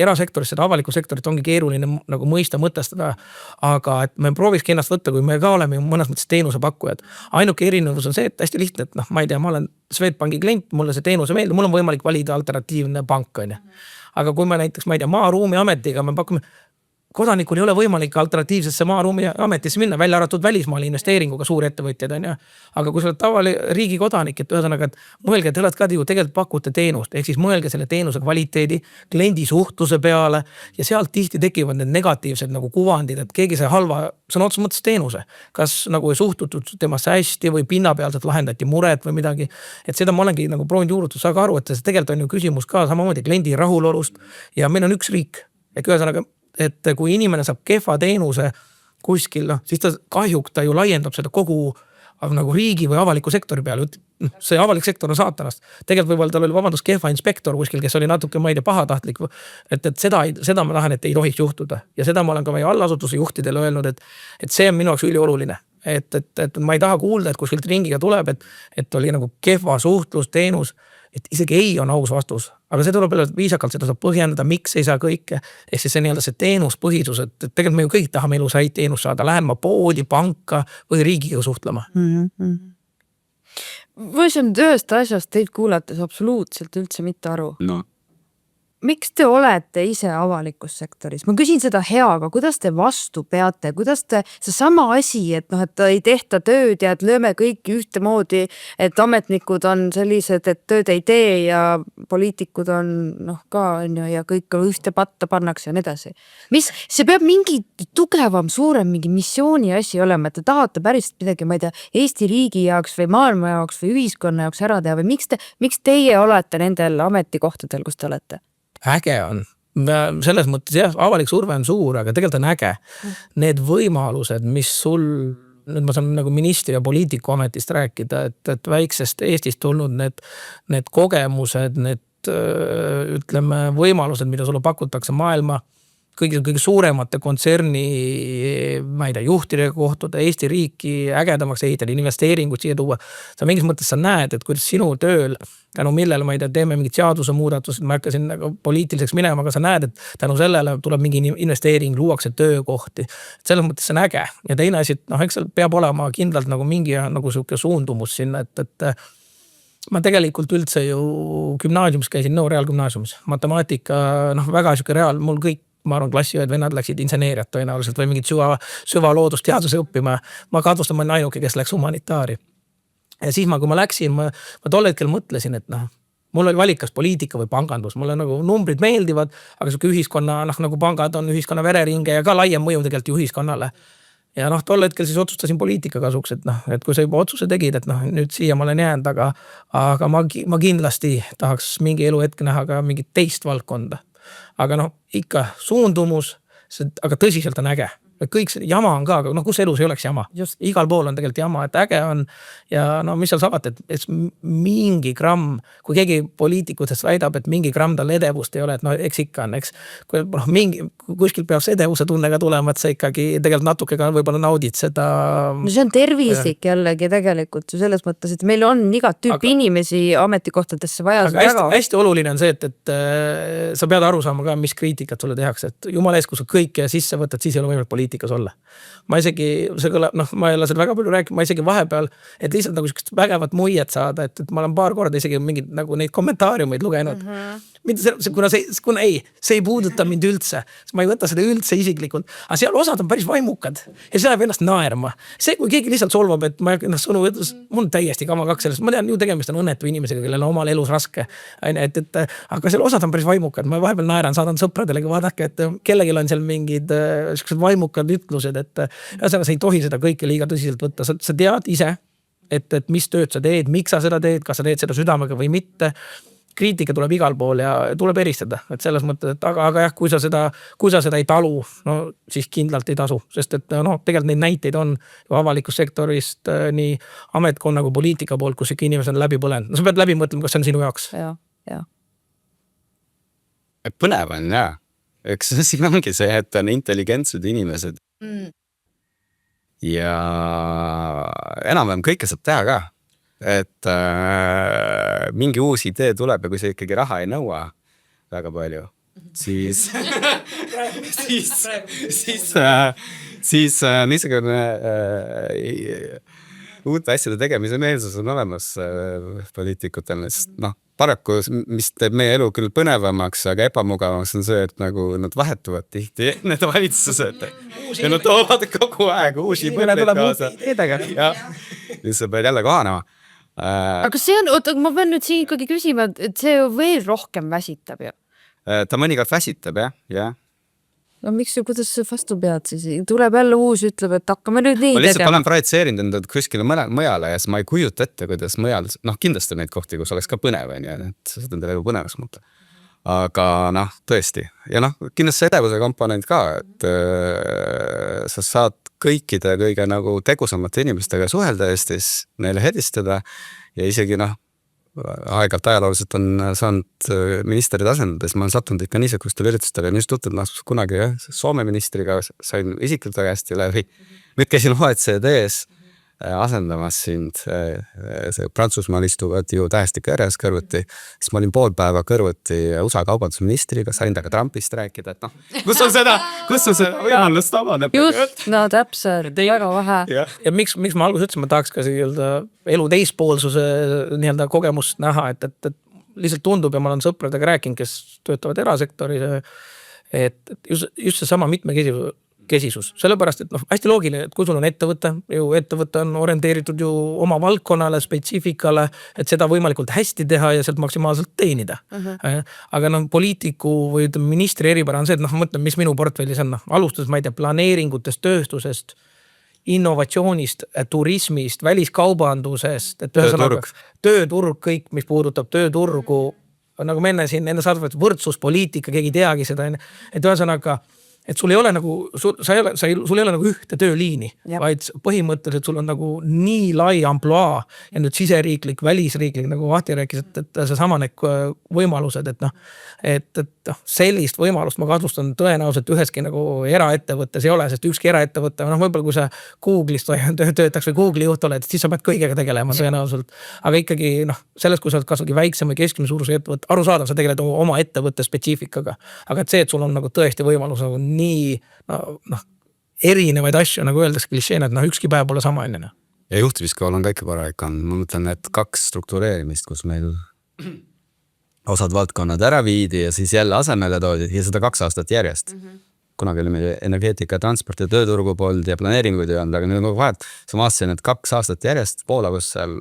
erasektoris seda avalikku sektorit ongi keeruline nagu mõista, mõtestada, aga et me proovikski ennast võtta, kui me ka oleme mõnes mõttes teenuse pakkujad. Ainuke erinevus on see, et hästi lihtne, et noh, ma ei tea, ma olen Swedbanki klient, mulle see teenuse meeldib, mul on võimalik valida alternatiivne pank, on ju. Aga kui me näiteks, ma ei tea, maaruumi ametiga me pakume, kodanikul ei ole võimalik alternatiivsesse maaruumi ametisse minna, välja arvatud välismaal investeeringuga suur ettevõtjad, on ju. Aga kui sa oled tavaline riigi kodanik, et ühesõnaga, et mõelge, te olete ka ju tegelikult pakute teenust, ehk siis mõelge selle teenuse kvaliteedi, kliendi suhtluse peale ja sealt tihti tekivad need negatiivsed nagu kuvandid, et keegi see halva sõna otseses mõttes teenuse, kas nagu ei suhtutud temasse hästi või pinnapealselt lahendati muret või midagi, et seda ma olengi nagu proovinud juurutud, saaga aru, et see tegelikult on ju küsimus ka samamoodi kliendi rahulolust ja meil on üks riik, et ühesõnaga, et kui inimene saab kehva teenuse kuskil, siis kahjuks ta ju laiendab seda kogu nagu riigi või avaliku sektori peale. See avalik sektor on saatanast. Tegelikult võib-olla tal oli kehva inspektor kuskil, kes oli natuke, ma ei tea, pahatahtlik. Et seda ma tahan, et ei tohiks juhtuda. Ja seda ma olen ka meie allasutuse juhtidele öelnud, et see on minu jaoks ülioluline. Et ma ei taha kuulda, et kuskilt ringiga tuleb, et oli nagu kehva suhtlus, teenus, et isegi ei on aus vastus, aga see tuleb viisakalt, seda saab põhjendada, miks ei saa kõike, ehk siis see nii-öelda see teenuspõhisus, et tegelikult me ju kõik tahame elus häid teenust saada, lähen ma poodi, panka või riigiga suhtlema. Või see on ühest asjast teid kuulates absoluutselt üldse mitte aru. No. Miks te olete ise avalikus sektoris? Ma küsin seda heaga, kuidas te vastu peate, kuidas te, see sama asi, et noh, et ei tehta tööd ja et lööme kõik ühte moodi, et ametnikud on sellised, et tööd ei tee ja poliitikud on noh ka on ju, ja kõik ühte patta pannakse ja nii edasi. Mis, see peab mingi tugevam, suurem mingi missiooni asi olema, et te tahate päris midagi, ma ei tea, Eesti riigi jaoks või maailma jaoks või ühiskonna jaoks ära teha või miks teie olete nendel ametikohtadel, kus te olete? Äge on. Selles mõttes jah, avalik surve on suur, aga tegelikult on äge. Need võimalused, mis sul, nüüd ma saan nagu ministri ja poliitiku ametist rääkida, et väiksest Eestist tulnud need kogemused, need ütleme võimalused, mida sulle pakutakse maailma kõige suuremate kontserni, ma ei tea, juhtidega kohtuda, Eesti riiki ägedamaks ehitada, investeeringud siia tuua. Sa mingis mõttes sa näed, et kuidas sinu tööl, tänu millele, ma ei tea, teeme mingid seaduse muudatused, ma hakkasin nagu poliitiliseks minema, aga sa näed, et tänu sellele tuleb mingi investeering, luuakse töökohti. Selles mõttes see on äge. Ja teine asi, noh, eks seal peab olema kindlalt nagu mingi nagu suuke suundumus sinna, et ma tegelikult üldse ju gümnaasiumis käisin, reaalgümnaasiumis. Matemaatika, noh, väga siuke reaal, mul kõik ma arvan, klassiõed vennad läksid inseneeriat tõenäoliselt või mingid süva loodusteaduse õppima. Ma kahtlustan, ma olen ainuke, kes läks humanitaari. Ja siis kui ma läksin, ma tol hetkel mõtlesin, et noh, mul oli valikas poliitika või pangandus. Mulle nagu numbrid meeldivad, aga siuke ühiskonna, nagu pangad on ühiskonna vereringe ja ka laiem mõju tegelikult ju ühiskonnale. Ja noh, tol hetkel siis otsustasin poliitika kasuks, et noh, et kui sa juba otsuse tegid, et noh, nüüd siia ma olen jäänud, aga ma kindlasti tahaks mingi elu hetke näha ka mingit teist valdkonda. Aga noh, ikka suundumus, aga tõsiselt on äge. kõik see jama on ka, aga noh, kus elus ei oleks jama. Igal pool on tegelikult jama, et äge on ja no mis seal saavad, et mingi gramm, kui keegi poliitikutest väidab, et mingi gramm tal edevust ei ole, et no eks ikka on, eks. Kui kuskil peab see edevuse tunne ka tulema, et sa ikkagi tegelikult natuke ka võib-olla naudid seda. No see on tervislik jällegi tegelikult ju selles mõttes, et meil on igat tüüpi inimesi ametikohtadesse vaja. Aga hästi oluline on see, et sa pead aru saama ka, mis kriitikat sulle tehakse, et jumala ees, kui sa kõike sisse võtad, siis ei ole võimalik poliitikas olla. Ma isegi, see kõlab, noh, ma ei ole seal väga palju rääkinud, ma isegi vahepeal, et lihtsalt nagu vägevat muiet saada, et ma olen paar korda isegi mingid nagu neid kommentaariumeid lugenud. Kuna see ei puuduta mind üldse, ma ei võta seda üldse isiklikult, aga seal osad on päris vaimukad ja see läheb ennast naerma. See, kui keegi lihtsalt solvab, et ma ennast sõnu võttes, mul on täiesti kama kaks sellest, ma tean, ju tegemist on õnnetu inimesega, kellel on omal elus raske, aga seal osad on päris vaimukad, ma vahepeal naeran, saadan sõpradele, vaadake, et kellegil on seal mingid vaimukad ütlused, et sa ei tohi seda kõike liiga tõsiselt võtta, sa tead ise, et mis tööd sa teed, miks sa seda teed, kas sa teed seda südamega või mitte. Kriitika tuleb igal pool ja tuleb eristada, et selles mõttes, et aga jah, kui sa seda ei talu, no siis kindlalt ei tasu, sest et no tegelikult neid näiteid on avalikus sektorist nii ametkonna kui poliitika poolt, kus ikka inimesed on läbi põlenud. No sa pead läbi mõtlema, kas see on sinu jaoks. Ja. Põnev on, jah. Eks siin ongi see, et on intelligentsed inimesed. Ja enam-vähem kõike saab teha ka. Et mingi uus idee tuleb ja kui see ikkagi raha ei nõua väga palju, siis niisugune uute asjade tegemise meelsus on olemas poliitikutel. Noh, paraku, mis teeb meie elu küll põnevamaks, aga ebamugavamaks on see, et nagu nad vahetuvad tihti need valitsused ja nad toovad kogu aeg uusi mõtteid kaasa. Ja siis sa pead jälle kohanema. Aga see on, ma pean nüüd siin ikkagi küsima, et see veel rohkem väsitab ju. Ta mõnikord väsitab, jah. No miks, kuidas see vastu pead siis? Tuleb jälle uus, ütleb, et hakkame nüüd nii tegema. Ma lihtsalt olen projitseerinud endad kuskile mõjale ja siis ma ei kujuta ette, kuidas mõjal, noh kindlasti neid kohti, kus oleks ka põnev, et sa seda elu põnevaks muuta. Aga noh, tõesti. Ja noh, kindlasti edevuse komponent ka, et sa saad kõikide kõige nagu tegusamate inimestega suhelda Eestis, neile hedistada ja isegi noh, aegalt ajalooliselt on saanud ministerid asendades, ma olen sattunud ikka niisugustele üritustele, just tutud, kunagi Soome ministriga sain isiklikult väga hästi läbi. Nüüd käisin OECD-s asendamas sind, see Prantsusmaal istuvad ju tähesti kõrjas kõrvuti, siis ma olin pool päeva kõrvuti USA kaubandusministriga, sain taga Trumpist rääkida, et noh, kus on seda võimalust avaneb? Just, no täpselt, väga vähe. Ja miks ma alguses ütlesin, ma tahaks ka elu teispoolsuse kogemust näha, et lihtsalt tundub ja ma olen sõpradega rääkinud, kes töötavad erasektoris, et just see sama mitmekesisus. Sellepärast, et noh, hästi loogiline, et kui sul on ettevõte on orienteeritud ju oma valdkonnale, spetsiifikale, et seda võimalikult hästi teha ja sealt maksimaalselt teenida. Aga noh, poliitiku või ministri eripära on see, et noh, mõtlen, mis minu portfellis on. Alustades, ma ei tea, planeeringutest, tööstusest, innovatsioonist, turismist, väliskaubandusest, et tööturg kõik, mis puudutab tööturgu, nagu me enne saadavad võrdsuspoliitika, keegi teagi seda, et ühesõnaga, et sul ei ole nagu, sul ei ole nagu ühte tööliini, vaid põhimõtteliselt sul on nagu nii lai amploa ja nüüd siseriiklik, välisriiklik, nagu Vahti rääkis, et see samanek võimalused, et noh, et sellist võimalust ma kahtlustan tõenäoliselt üheski nagu eraettevõttes ei ole, sest ükski eraettevõte, noh, võib-olla kui sa Google'is töötaks või Google'i juht oled, siis sa pead kõigega tegelema tõenäoliselt, aga ikkagi noh, selles, kui sa oled kasvagi väiksem või keskmise suuruse ettevõtte, arusaadav, sa tegeled oma ettevõtte spetsiifikaga, aga et see, et sul on nagu tõesti võimalus nagu nii noh, erinevaid asju, nagu öeldes klišeena, et noh, ükski päev pole sama enne. Ja juhtiviskool on ka ikka korralik on. Ma mõtlen, et 2 struktureerimist, kus meil osad valdkonnad ära viidi ja siis jälle asemele toodi ja seda 2 aastat järjest. Kunagi oli meil energeetika, transport ja tööturgu pooled ja planeeringuid ei olnud, aga nüüd on vahet. See ma aastasin, et 2 aastat järjest Poolagus seal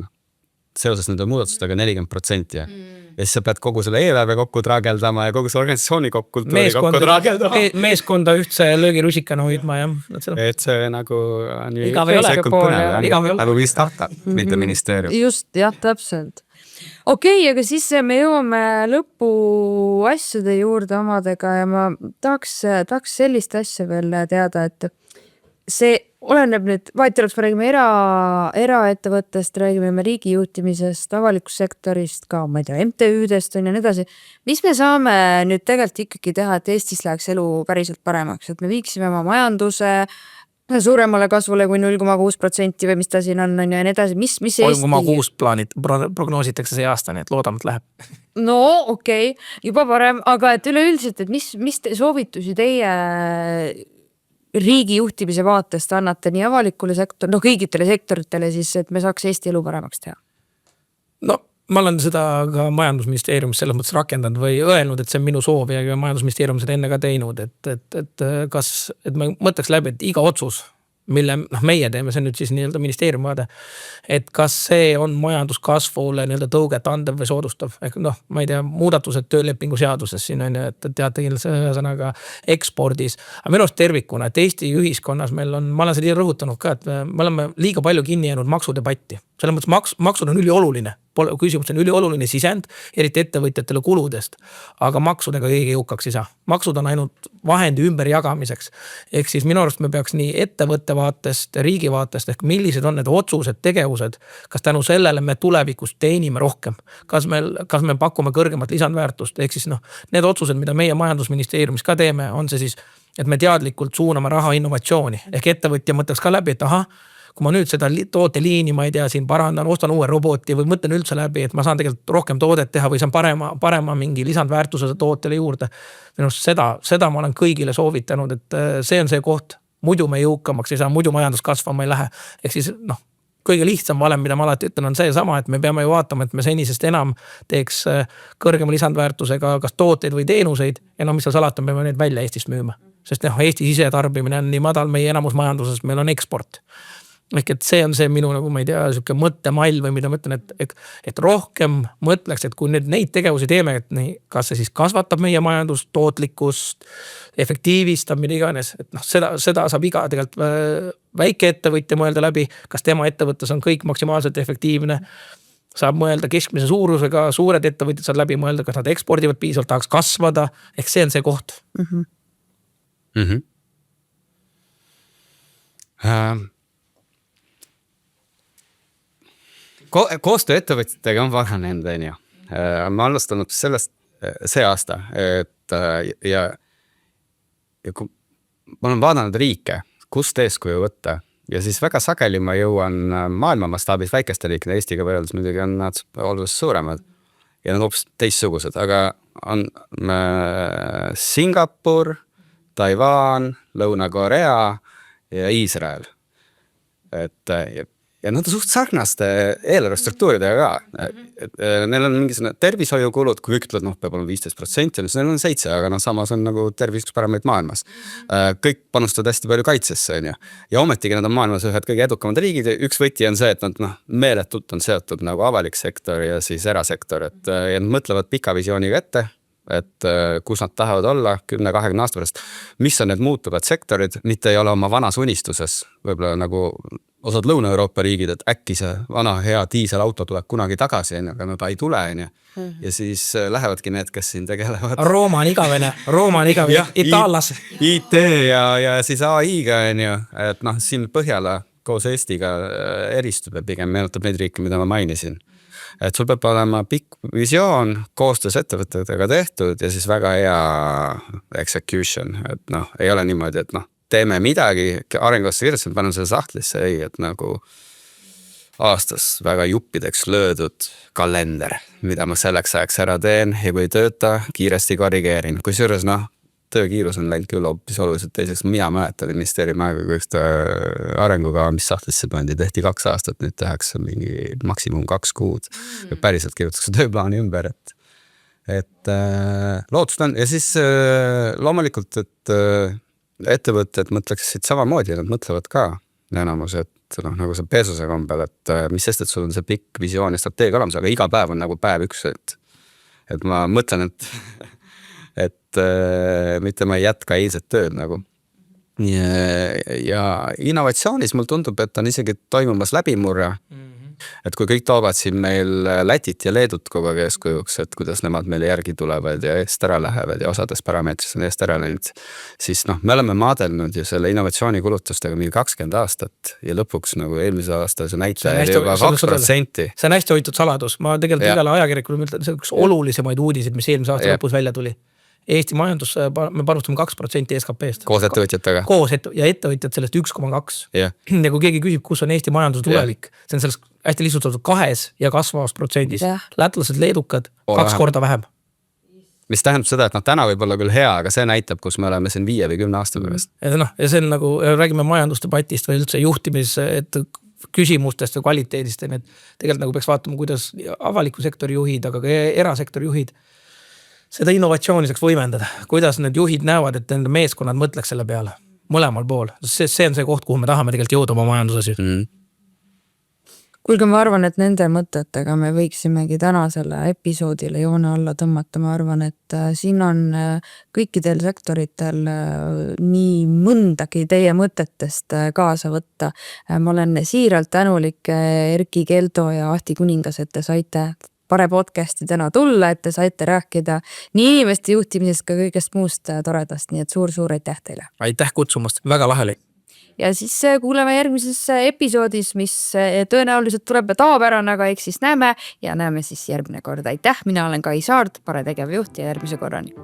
seoses nende muudatustega 40% ja siis sa pead kogu selle eelarve kokku traageldama ja kogu see organisatsiooni kokku traageldama. Meeskonda ühtse löögirusikana hoidma, jah. Et see nagu on igav ei ole põnev, nagu vist tahta, mitte ministeerium. Just, jah, täpselt. Okei, aga siis me jõuame lõpu asjade juurde omadega ja ma tahaks sellist asja veel teada, et see oleneb nüüd, vahet oleks, me räägime eraettevõttest, räägime me riigi juhtimisest, avalikust sektorist, ka ma ei tea, MTÜ-dest on ja nii edasi. Mis me saame nüüd tegelikult ikkagi teha, et Eestis läheks elu päriselt paremaks, et me viiksime oma majanduse suuremale kasvule kui 0,6% või mis ta siin on ja nii edasi, mis 3,6 plaanid prognoositakse see aasta, nii et loodame, et läheb. No okei, juba parem, aga et üleüldiselt, et mis soovitusi teie riigi juhtimise vaatest annate nii avalikule sektor, kõigitele sektoritele siis, et me saaks Eesti elu paremaks teha? No ma olen seda ka majandusministeeriumis selles mõttes rakendanud või öelnud, et see on minu soov ja majandusministeerium seda enne ka teinud, et me mõtleks läbi, et iga otsus, mille meie teeme, see on nüüd siis nii-öelda ministeeriumi vaade, et kas see on majanduskasvule nii-öelda tõuget andev või soodustav. Ehk ma ei tea, muudatused töölepingu seaduses siin on, et teate kindlasti ühesõnaga ekspordis. Aga minu arust tervikuna, et Eesti ühiskonnas meil on, ma olen seda rõhutanud ka, et me oleme liiga palju kinni jäänud maksudebatti. Selles mõttes maksud on ülioluline. Küsimus on ülioluline sisend, eriti ettevõtjatele kuludest, aga maksudega keegi jõukaks ei saa. Maksud on ainult vahendi ümber jagamiseks. Ehk siis minu arust me peaks nii ettevõtte vaatest, riigi vaatest, ehk millised on need otsused, tegevused, kas tänu sellele me tulevikus teenime rohkem, kas me pakume kõrgemat lisandväärtust, ehk siis need otsused, mida meie majandusministeeriumis ka teeme, on see siis, et me teadlikult suuname raha innovatsiooni, ehk ettevõtja mõtleks ka läbi, et kui ma nüüd seda tooteliini, ma ei tea, siin parandan, ostan uue roboti või mõtlen üldse läbi, et ma saan tegelikult rohkem toodet teha või saan parema mingi lisandväärtuse tootele juurde. Seda ma olen kõigile soovitanud, et see on see koht, muidu me jõukamaks ei saa, muidu majandus kasvama ei lähe. Ehk siis kõige lihtsam valem, mida ma alati ütlen, on see sama, et me peame ju vaatama, et me senisest enam teeks kõrgema lisandväärtusega kas tooteid või teenuseid ja mis seal salata, me peame need välja Eestist müüma. Sest Eesti sisetarbimine on nii madal, meie enamus majanduses, meil on eksport. Ehk et see on see minu, nagu ma ei tea, siuke mõttemall või mida ma ütlen, et rohkem mõtleks, et kui nüüd neid tegevusi teeme, et kas see siis kasvatab meie majandust, tootlikkust, efektiivistab, mida iganes, et seda saab iga tegelikult väike ettevõtja mõelda läbi, kas tema ettevõttes on kõik maksimaalselt efektiivne, saab mõelda keskmise suurusega, suured ettevõtjad saab läbi mõelda, kas nad ekspordivad piisavalt, tahaks kasvada, ehk see on see koht. Koostöö ettevõtjatega on vananenud, on ju. Ma alustanud sellest see aasta, et ja kui ma olen vaadanud riike, kust eeskuju võtta ja siis väga sageli ma jõuan maailma mastaabis väikeste riikide, Eestiga võrreldes muidugi on nad oluliselt suuremad ja nad hoopis teistsugused, aga on Singapur, Taiwan, Lõuna-Korea ja Iisrael. Ja nad on suht sarnaste eelarvestruktuuridega ka. Neil on mingisugune tervishoiukulud, kui kõik ütlevad, peab olema 15%, neil on 7%, aga samas on nagu tervis üks paremaid maailmas. Kõik panustavad hästi palju kaitsesse, on ju. Ja ometigi nad on maailmas ühed kõige edukamad riigid. Üks võti on see, et nad meeletult on seotud nagu avalik sektor ja siis erasektor. Ja nad mõtlevad pika visiooniga ette, et kus nad tahavad olla 10-20 aasta pärast, mis on need muutuvad sektorid, mitte ei ole oma vanas unistuses, võib-olla nagu osad Lõuna-Euroopa riigid, et äkki see vana hea diiselauto tuleb kunagi tagasi, aga nad ei tule, ja siis lähevadki need, kes siin tegelevad. Rooma on igavene, itaallas. IT ja siis AI-ga, et siin Põhjala koos Eestiga eristub ja pigem meenutab neid riike, mida ma mainisin. Et sul peab olema pikk visioon, koostöös ettevõtetega tehtud ja siis väga hea execution, et ei ole niimoodi, et teeme midagi, arengusse kirjast, panen selle sahtlisse, et nagu aastas väga juppideks löödud kalender, mida ma selleks ajaks ära teen ja kui tööta, kiiresti korrigeerin. Kui seejuures töökiirus on läinud küll hoopis oluliselt teiseks, mina mäletan ministeeriumi aega, kui üks arenguga, mis sahtlisse pandi, tehti 2 aastat, nüüd tehakse mingi maksimum 2 kuud ja päriselt kirjutatakse tööplaani ümber, et lootust on ja siis loomulikult, et ettevõtted mõtleksid samamoodi, nad mõtlevad ka enamus, et nagu see Bezose kombel, et mis sest, et sul on see pikk visioon ja strateegia olemas, aga iga päev on nagu päev üks, et ma mõtlen, et mitte ma ei jätka eilset tööd nagu. Ja innovatsioonis mul tundub, et on isegi toimumas läbimurra et kui kõik toovad siin meil Lätit ja Leedut kogu aeg eeskujuks, et kuidas nemad meile järgi tulevad ja eest ära lähevad ja osades parameetris on eest ära läinud, siis me oleme maadelnud ju selle innovatsioonikulutustega mingi 20 aastat ja lõpuks nagu eelmise aasta see näitaja oli juba 2%. See on hästi hoitud saladus. Ma tegelikult igale ajakirjakule mõtlen, see on üks olulisemaid uudiseid, mis eelmise aasta lõpus välja tuli. Eesti majandus, me panustame 2% SKP-st. Koos ettevõtjatega. Ja ettevõtjad sellest 1,2. Ja kui keegi küsib, kus on Eesti majandus tulevik, see on sellest hästi lihtsalt 2 ja kasvavast protsendis. Lätlased, leedukad 2 korda vähem. Mis tähendab seda, et täna võib olla küll hea, aga see näitab, kus me oleme siin 5 või 10 aasta pärast. Ja see on nagu, räägime majandusdebatist või üldse juhtimis, et küsimustest või kvaliteedist, et tegelikult nagu peaks vaatama, kuidas avaliku sektori juhid, aga ka erasektori juhid seda innovatsiooni saaks võimendada, kuidas need juhid näevad, et nende meeskonnad mõtleks selle peale mõlemal pool. See on see koht, kuhu me tahame tegelikult jõuda oma majanduses. Kuulge, ma arvan, et nende mõtetega me võiksimegi täna selle episoodile joone alla tõmmata. Ma arvan, et siin on kõikidel sektoritel nii mõndagi teie mõtetest kaasa võtta. Ma olen siiralt tänulik Erki Keldo ja Ahti Kuningas, et te saite Pare podcasti täna tulla, et te saite rääkida nii inimeste juhtimisest ka kõigest muust toredast, nii et suur aitäh teile. Aitäh kutsumast, väga laheli. Ja siis kuuleme järgmises episoodis, mis tõenäoliselt tuleb tavapärane, aga eks siis näeme ja näeme siis järgmine kord. Aitäh, mina olen Kai Saart, Pare tegevjuht ja järgmise korrani.